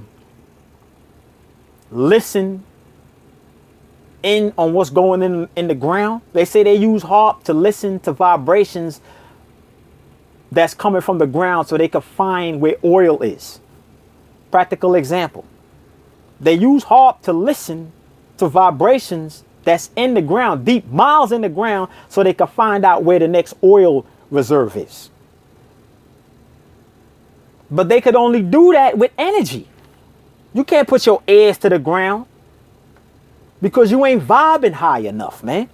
listen in on what's going in the ground. They say they use HAARP to listen to vibrations that's coming from the ground so they can find where oil is. Practical example. They use HAARP to listen to vibrations that's in the ground, deep miles in the ground, so they can find out where the next oil reserve is. But they could only do that with energy. You can't put your ears to the ground because you ain't vibing high enough, man.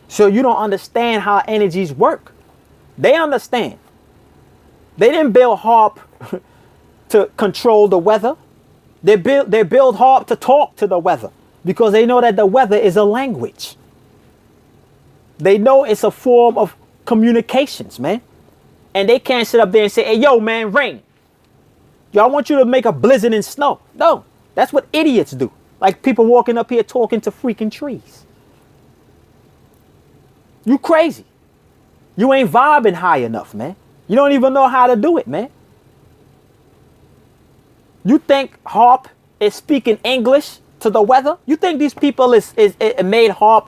So you don't understand how energies work. They understand. They didn't build HAARP to control the weather. They build HAARP to talk to the weather because they know that the weather is a language. They know it's a form of communications, man. And they can't sit up there and say, hey, yo, man, rain. Yo, I want you to make a blizzard and snow. No, that's what idiots do. Like people walking up here talking to freaking trees. You crazy. You ain't vibing high enough, man. You don't even know how to do it, man. You think HAARP is speaking English to the weather? You think these people is made HAARP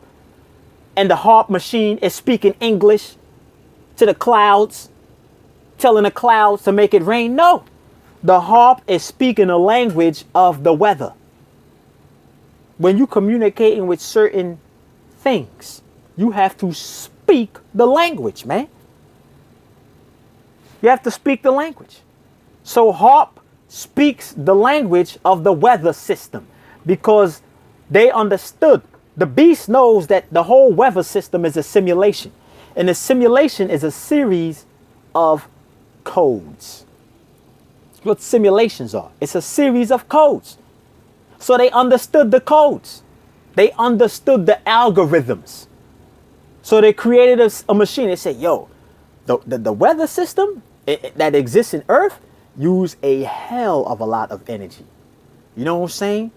and the HAARP machine is speaking English to the clouds, telling the clouds to make it rain? No. The HAARP is speaking a language of the weather. When you're communicating with certain things, you have to speak the language, man. You have to speak the language. So HAARP speaks the language of the weather system because they understood. The beast knows that the whole weather system is a simulation. And the simulation is a series of codes. What simulations are. It's a series of codes. So they understood the codes. They understood the algorithms. So they created a machine. They said, yo, the weather system that exists in Earth use a hell of a lot of energy. You know what I'm saying?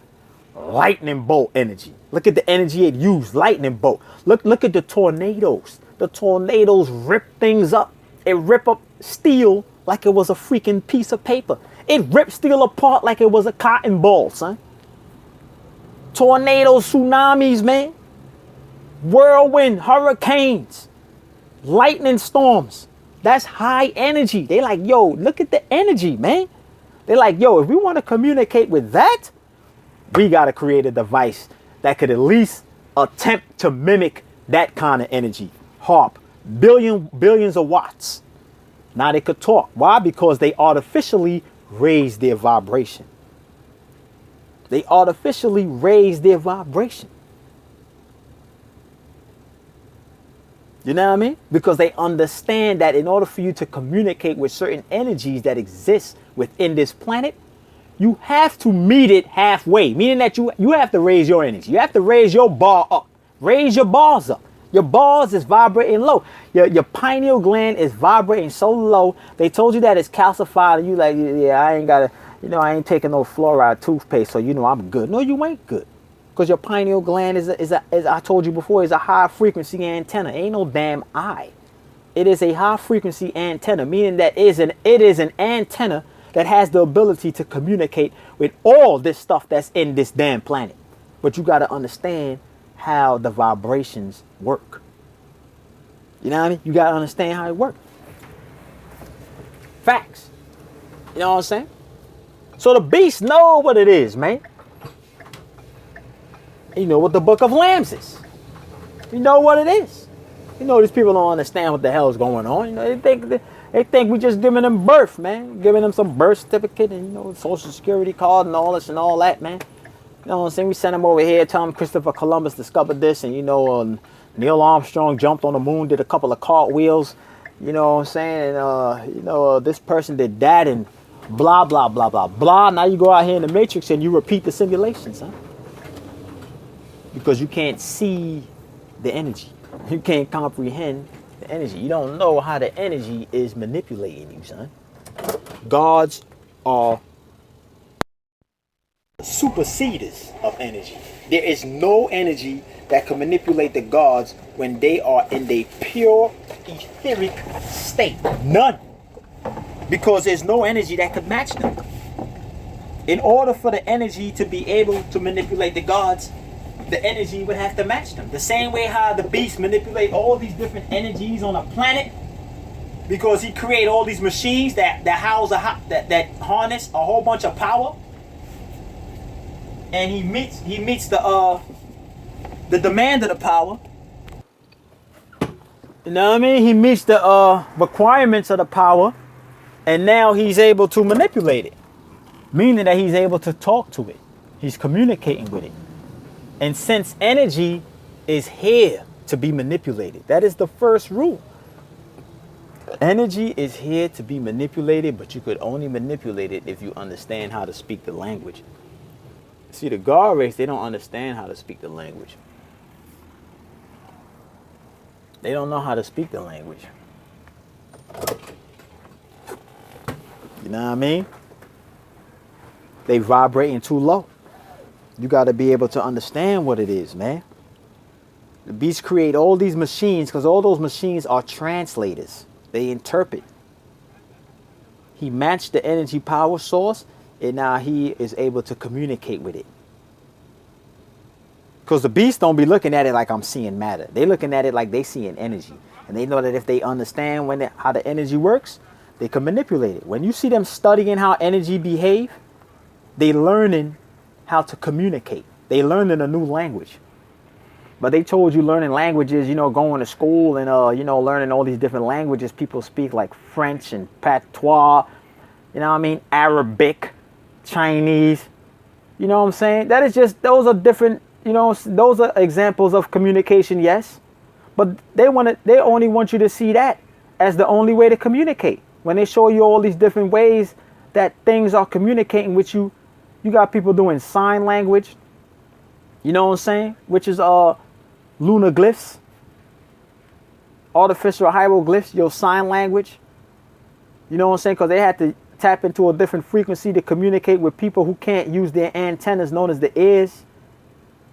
Lightning bolt energy. Look at the energy it used. Lightning bolt. Look at the tornadoes. The tornadoes rip things up. It rip up steel like it was a freaking piece of paper. It ripped steel apart like it was a cotton ball, son. Tornadoes, tsunamis, man. Whirlwind, hurricanes, lightning storms. That's high energy. They like, yo, look at the energy, man. They're like, yo, if we want to communicate with that, we got to create a device that could at least attempt to mimic that kind of energy. HAARP, billions of watts. Now they could talk. Why? Because they artificially raise their vibration. They artificially raise their vibration. You know what I mean? Because they understand that in order for you to communicate with certain energies that exist within this planet, you have to meet it halfway. Meaning that you have to raise your energy. You have to raise your bar up. Raise your bars up. Your bars is vibrating low. Your pineal gland is vibrating so low. They told you that it's calcified. And you like, yeah, I ain't got to, I ain't taking no fluoride toothpaste. So, I'm good. No, you ain't good. Because your pineal gland is I told you before, is a high frequency antenna. Ain't no damn eye. It is a high frequency antenna, meaning that it is an antenna that has the ability to communicate with all this stuff that's in this damn planet. But you got to understand how the vibrations work. You know what I mean? You got to understand how it works. Facts. You know what I'm saying? So the beast know what it is, man. You know what the Book of Lambs is. You know what it is. You know these people don't understand what the hell is going on. You know they think we just giving them birth, man. Giving them some birth certificate and, you know, social security card and all this and all that, man. You know what I'm saying? We sent them over here, tell them Christopher Columbus discovered this, and, you know, Neil Armstrong jumped on the moon, did a couple of cartwheels. You know what I'm saying? And, you know, this person did that and blah, blah, blah, blah, blah. Now you go out here in the matrix and you repeat the simulations, huh? Because you can't see the energy. You can't comprehend the energy. You don't know how the energy is manipulating you, son. Gods are superseders of energy. There is no energy that can manipulate the gods when they are in the pure etheric state. None. Because there's no energy that could match them. In order for the energy to be able to manipulate the gods, the energy would have to match them. The same way how the beast manipulate all these different energies on a planet, because he create all these machines that house that harness a whole bunch of power, and he meets the demand of the power. You know what I mean? He meets the requirements of the power, and now he's able to manipulate it, meaning that he's able to talk to it. He's communicating with it. And since energy is here to be manipulated, that is the first rule. Energy is here to be manipulated, but you could only manipulate it if you understand how to speak the language. See, the God race, they don't understand how to speak the language. They don't know how to speak the language. You know what I mean? They vibrating too low. You got to be able to understand what it is, man. The beast create all these machines because all those machines are translators. They interpret. He matched the energy power source, and now he is able to communicate with it. Because the beast don't be looking at it like I'm seeing matter. They looking at it like they seeing energy. And they know that if they understand how the energy works, they can manipulate it. When you see them studying how energy behave, they learning how to communicate. They learning a new language. But they told you learning languages, you know, going to school and, you know, learning all these different languages people speak, like French and patois, you know what I mean? Arabic, Chinese, you know what I'm saying? That is just, those are different, you know, those are examples of communication, yes. But they only want you to see that as the only way to communicate. When they show you all these different ways that things are communicating with you, you got people doing sign language, you know what I'm saying? Which is lunar glyphs, artificial hieroglyphs, your sign language. You know what I'm saying? Because they had to tap into a different frequency to communicate with people who can't use their antennas known as the ears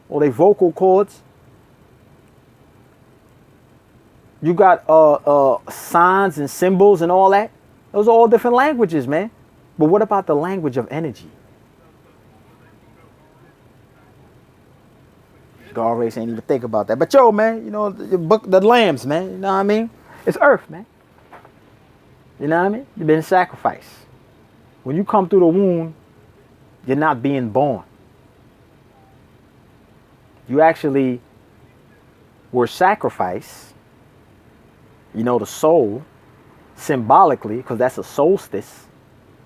or their vocal cords. You got signs and symbols and all that. Those are all different languages, man. But what about the language of energy? God race ain't even think about that. But yo, man, you know, the lambs, man, you know what I mean? It's earth, man. You know what I mean? You've been sacrificed. When you come through the womb, you're not being born. You actually were sacrificed, you know, the soul, symbolically, because that's a solstice.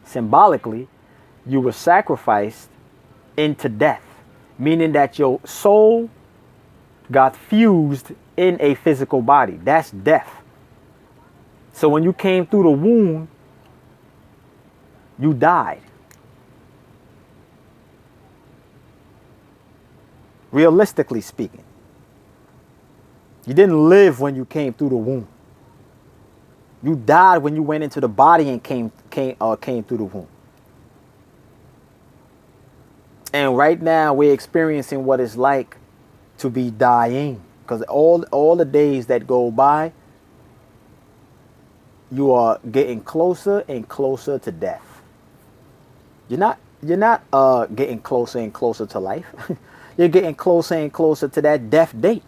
Symbolically, you were sacrificed into death. Meaning that your soul got fused in a physical body. That's death. So when you came through the womb, you died. Realistically speaking. You didn't live when you came through the womb. You died when you went into the body and came through the womb. And right now we're experiencing what it's like to be dying. Because all the days that go by, you are getting closer and closer to death. You're not getting closer and closer to life. You're getting closer and closer to that death date.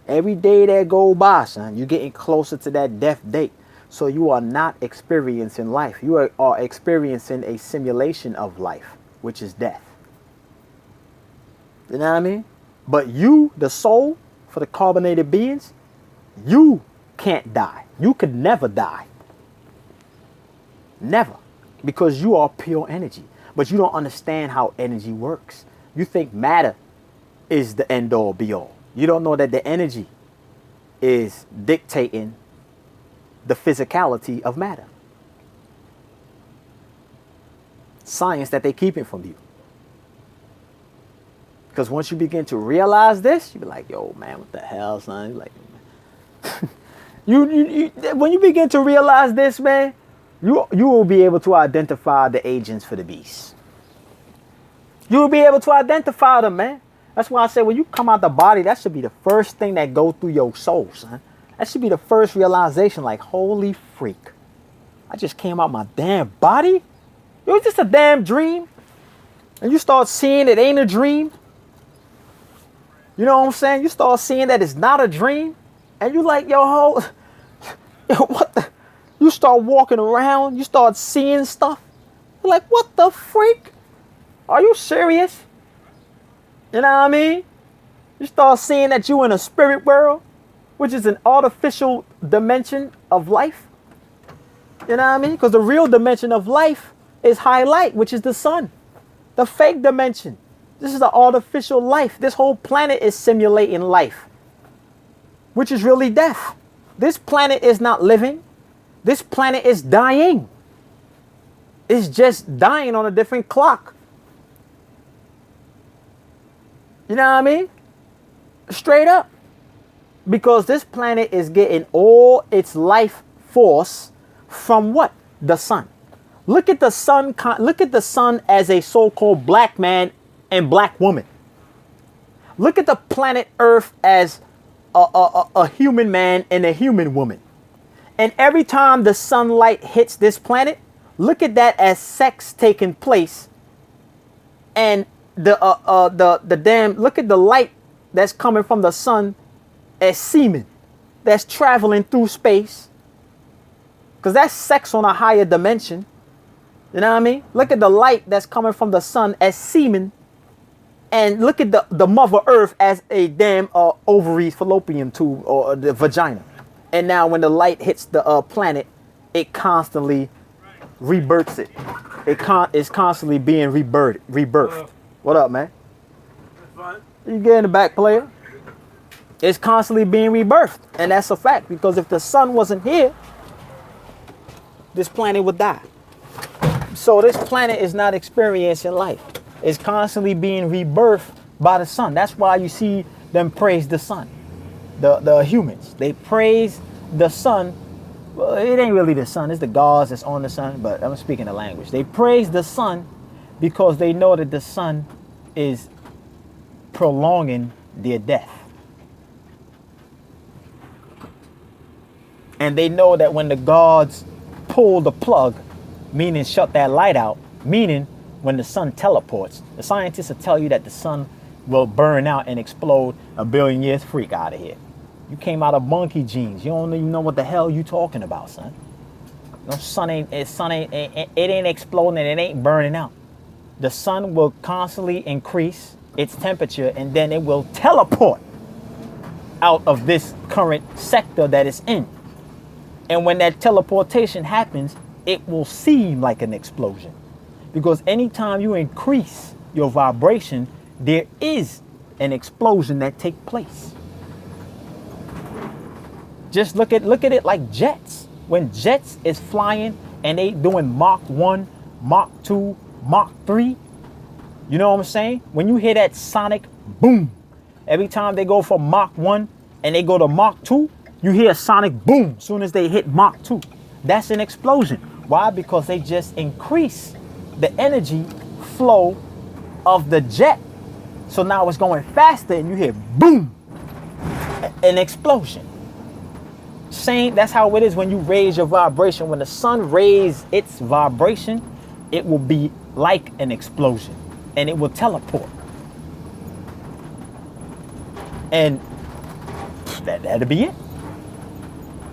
Every day that go by, son, you're getting closer to that death date. So you are not experiencing life. You are experiencing a simulation of life, which is death. You know what I mean? But you, the soul, for the carbonated beings, you can't die. You could never die. Never. Because you are pure energy. But you don't understand how energy works. You think matter is the end all be all. You don't know that the energy is dictating the physicality of matter. Science that they keep it from you. Because once you begin to realize this, you be like, yo, man, what the hell, son? You're like, when you begin to realize this, man, you will be able to identify the agents for the beast. You will be able to identify them, man. That's why I say when you come out the body, that should be the first thing that go through your soul, son. That should be the first realization, like, holy freak. I just came out my damn body? It was just a damn dream. And you start seeing it ain't a dream. You know what I'm saying? You start seeing that it's not a dream. And you like, yo, what the? You start walking around. You start seeing stuff. You're like, what the freak? Are you serious? You know what I mean? You start seeing that you in a spirit world, which is an artificial dimension of life. You know what I mean? Because the real dimension of life is highlight, which is the sun. The fake dimension. This is the artificial life. This whole planet is simulating life, which is really death. This planet is not living. This planet is dying. It's just dying on a different clock. You know what I mean? Straight up. Because this planet is getting all its life force from what? The sun. Look at the sun. Look at the sun as a so-called black man and black woman. Look at the planet Earth as a human man and a human woman. And every time the sunlight hits this planet, look at that as sex taking place. And the damn, look at the light that's coming from the sun as semen that's traveling through space. Because that's sex on a higher dimension. You know what I mean? Look at the light that's coming from the sun as semen. And look at the Mother Earth as a damn ovary fallopian tube or the vagina. And now when the light hits the planet, it constantly rebirths it. It's constantly being rebirthed. What up, man? You get in the back, player. It's constantly being rebirthed. And that's a fact. Because if the sun wasn't here, this planet would die. So this planet is not experiencing life. It's constantly being rebirthed by the sun. That's why you see them praise the sun. The humans, they praise the sun. Well, it ain't really the sun. It's the gods that's on the sun. But I'm speaking the language. They praise the sun because they know that the sun is prolonging their death. And they know that when the gods pull the plug, meaning shut that light out, meaning when the sun teleports, the scientists will tell you that the sun will burn out and explode a billion years. Freak out of here. You came out of monkey genes. You don't even know what the hell you talking about, son. No, sun ain't exploding and it ain't burning out. The sun will constantly increase its temperature and then it will teleport out of this current sector that it's in. And when that teleportation happens, it will seem like an explosion. Because anytime you increase your vibration, there is an explosion that takes place. Just look at it like jets. When jets is flying and they doing Mach 1, Mach 2, Mach 3, you know what I'm saying? When you hear that sonic boom, every time they go from Mach 1 and they go to Mach 2, you hear a sonic boom as soon as they hit Mach 2. That's an explosion. Why? Because they just increase the energy flow of the jet. So now it's going faster and you hear boom, an explosion. Same, that's how it is when you raise your vibration. When the sun raises its vibration, it will be like an explosion and it will teleport. And that'll be it.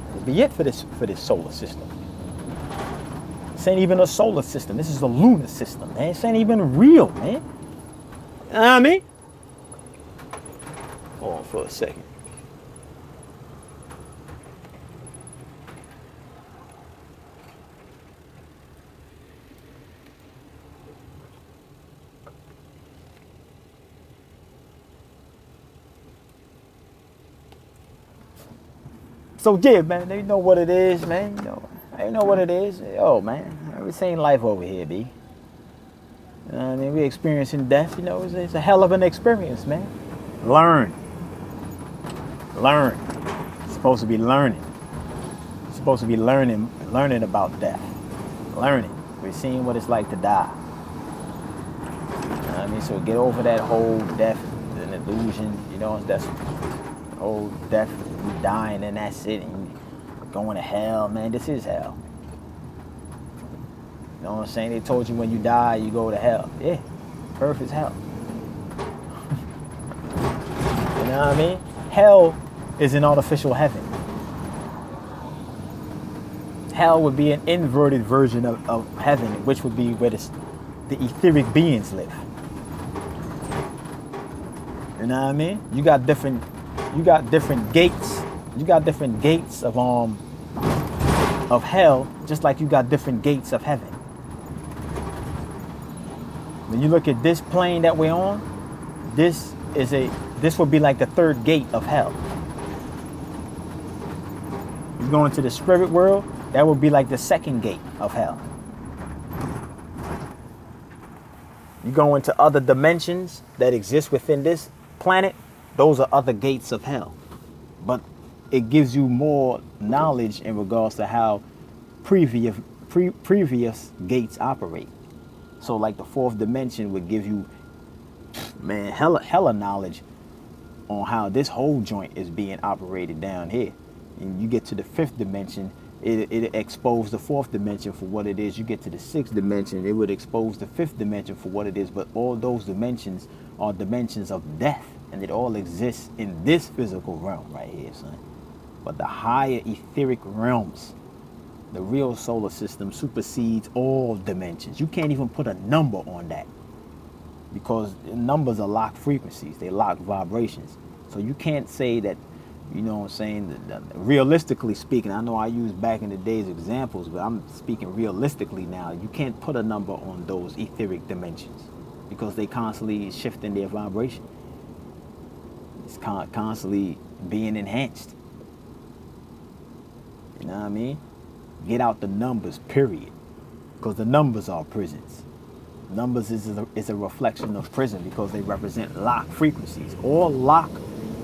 That'll be it for this solar system. This ain't even a solar system. This is a lunar system, man. This ain't even real, man. You know what I mean? Hold on for a second. So yeah, man, they know what it is, man. You know, they know what it is. Yo, man, we seen life over here, B. You know what I mean? We experiencing death. You know, it's a hell of an experience, man. Learn. It's supposed to be learning. It's supposed to be learning about death. Learning. We're seeing what it's like to die. You know what I mean? So get over that whole death and illusion. You know, that's whole death. You dying and that's it, and going to hell, man. This is hell. You know what I'm saying? They told you when you die, you go to hell. Yeah, earth is hell. You know what I mean? Hell is an artificial heaven. Hell would be an inverted version of heaven, which would be where the etheric beings live. You know what I mean? You got different gates. You got different gates of hell, just like you got different gates of heaven. When you look at this plane that we're on, this would be like the third gate of hell. You go into the spirit world, that would be like the second gate of hell. You go into other dimensions that exist within this planet, those are other gates of hell. But it gives you more knowledge in regards to how previous gates operate. So like the fourth dimension would give you, man, hella knowledge on how this whole joint is being operated down here. And you get to the fifth dimension, it exposes the fourth dimension for what it is. You get to the sixth dimension, it would expose the fifth dimension for what it is. But all those dimensions are dimensions of death. And it all exists in this physical realm right here, son. But the higher etheric realms, the real solar system supersedes all dimensions. You can't even put a number on that because numbers are locked frequencies. They lock vibrations. So you can't say that, you know what I'm saying, that realistically speaking, I know I used back in the days examples, but I'm speaking realistically now. You can't put a number on those etheric dimensions because they constantly shifting their vibration. It's constantly being enhanced. You know what I mean? Get out the numbers, period. Because the numbers are prisons. Numbers is a reflection of prison because they represent lock frequencies. All lock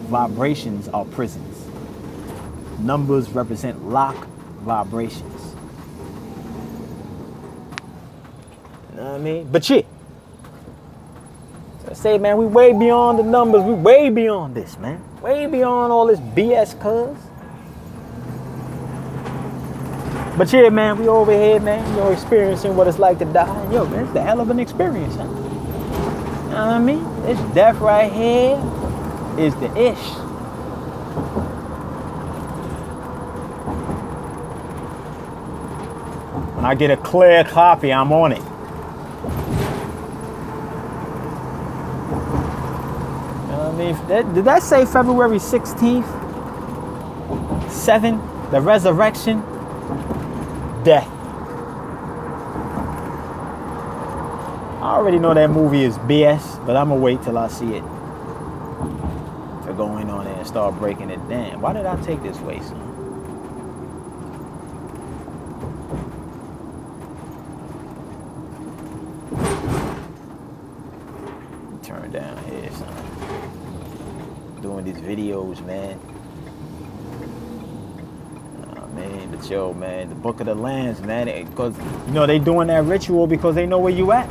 vibrations are prisons. Numbers represent lock vibrations. You know what I mean? But yeah. So I say, man, we way beyond the numbers. We way beyond this, man. Way beyond all this BS, cuz. But yeah, man, we over here, man, you know, experiencing what it's like to die. And yo, man, it's the hell of an experience, huh? You know what I mean? This death right here is the ish. When I get a clear copy, I'm on it. You know what I mean? Did that say February 16th? 7, the resurrection? Death. I already know that movie is BS, but I'm gonna wait till I see it to go in on it and start breaking it down. Why did I take this way, son? Turn down here, son. Doing these videos, man. Man, but yo, man, the Book of the Lands, man, because, you know, they doing that ritual because they know where you at.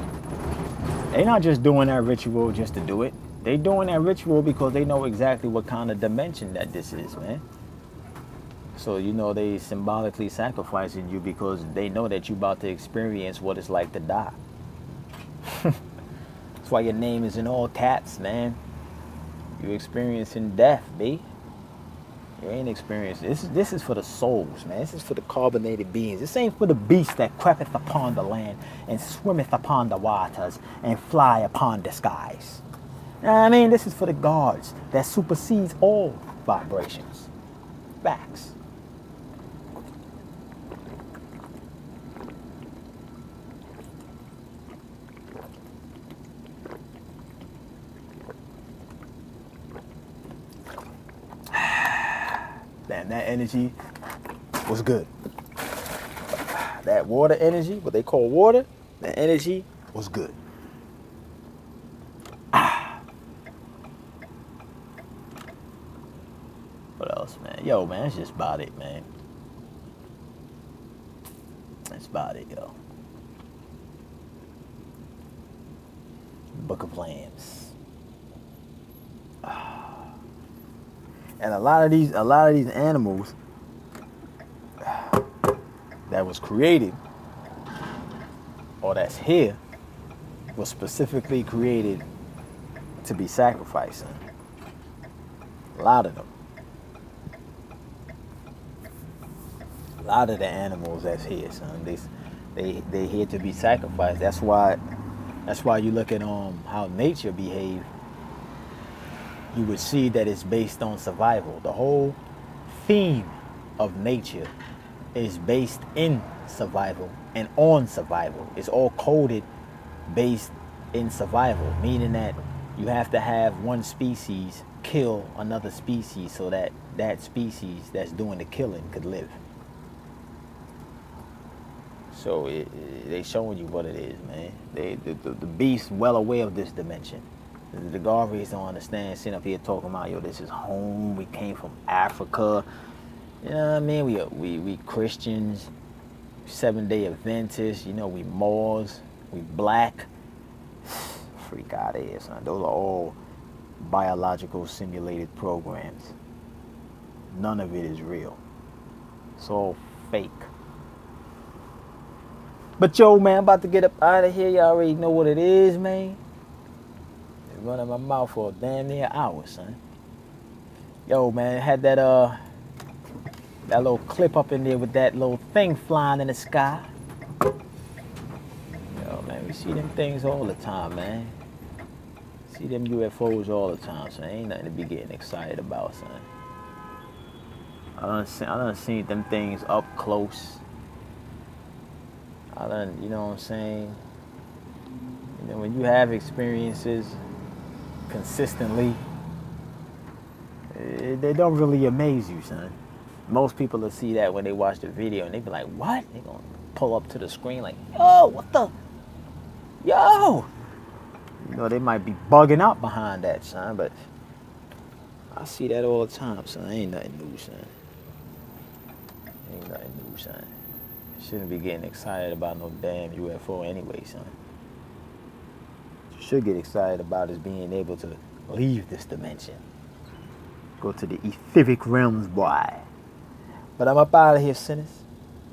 They not just doing that ritual just to do it. They doing that ritual because they know exactly what kind of dimension that this is, man. So you know they symbolically sacrificing you because they know that you about to experience what it's like to die. That's why your name is in all caps, man. You experiencing death, B. You ain't experiencing this is for the souls, man. This is for the carbonated beings. This ain't for the beast that creepeth upon the land and swimmeth upon the waters and fly upon the skies. You know what I mean? This is for the gods that supersedes all vibrations. Facts. Damn, that energy was good. That water energy, what they call water, that energy was good. What else, man? Yo, man, that's just about it, man. That's about it, yo. Book of Lambs. And a lot of these animals that was created or that's here was specifically created to be sacrificed. Son. A lot of them. A lot of the animals that's here, son. They here to be sacrificed. That's why you look at how nature behaves. You would see that it's based on survival. The whole theme of nature is based in survival and on survival. It's all coded based in survival, meaning that you have to have one species kill another species so that that species that's doing the killing could live. So they showing you what it is, man. The beast well aware of this dimension. The Garveys don't understand, sitting up here talking about, yo, this is home. We came from Africa. You know what I mean? We Christians, 7-day Adventists. You know, we Moors, we black. Freak out of here, son. Those are all biological simulated programs. None of it is real. It's all fake. But yo, man, I'm about to get up out of here. Y'all already know what it is, man. Running my mouth for a damn near hour, son. Yo, man, had that little clip up in there with that little thing flying in the sky. Yo, man, we see them things all the time, man. See them UFOs all the time, son. Ain't nothing to be getting excited about, son. I done seen them things up close. You know what I'm saying? You know, when you have experiences consistently, they don't really amaze you, son. Most people will see that when they watch the video and they be like, what? They gonna pull up to the screen like, yo, what the? Yo! You know, they might be bugging out behind that, son, but I see that all the time, son. Ain't nothing new, son. Ain't nothing new, son. Shouldn't be getting excited about no damn UFO anyway, son. What you should get excited about is being able to leave this dimension. Go to the etheric realms, boy. But I'm up out of here, sinners.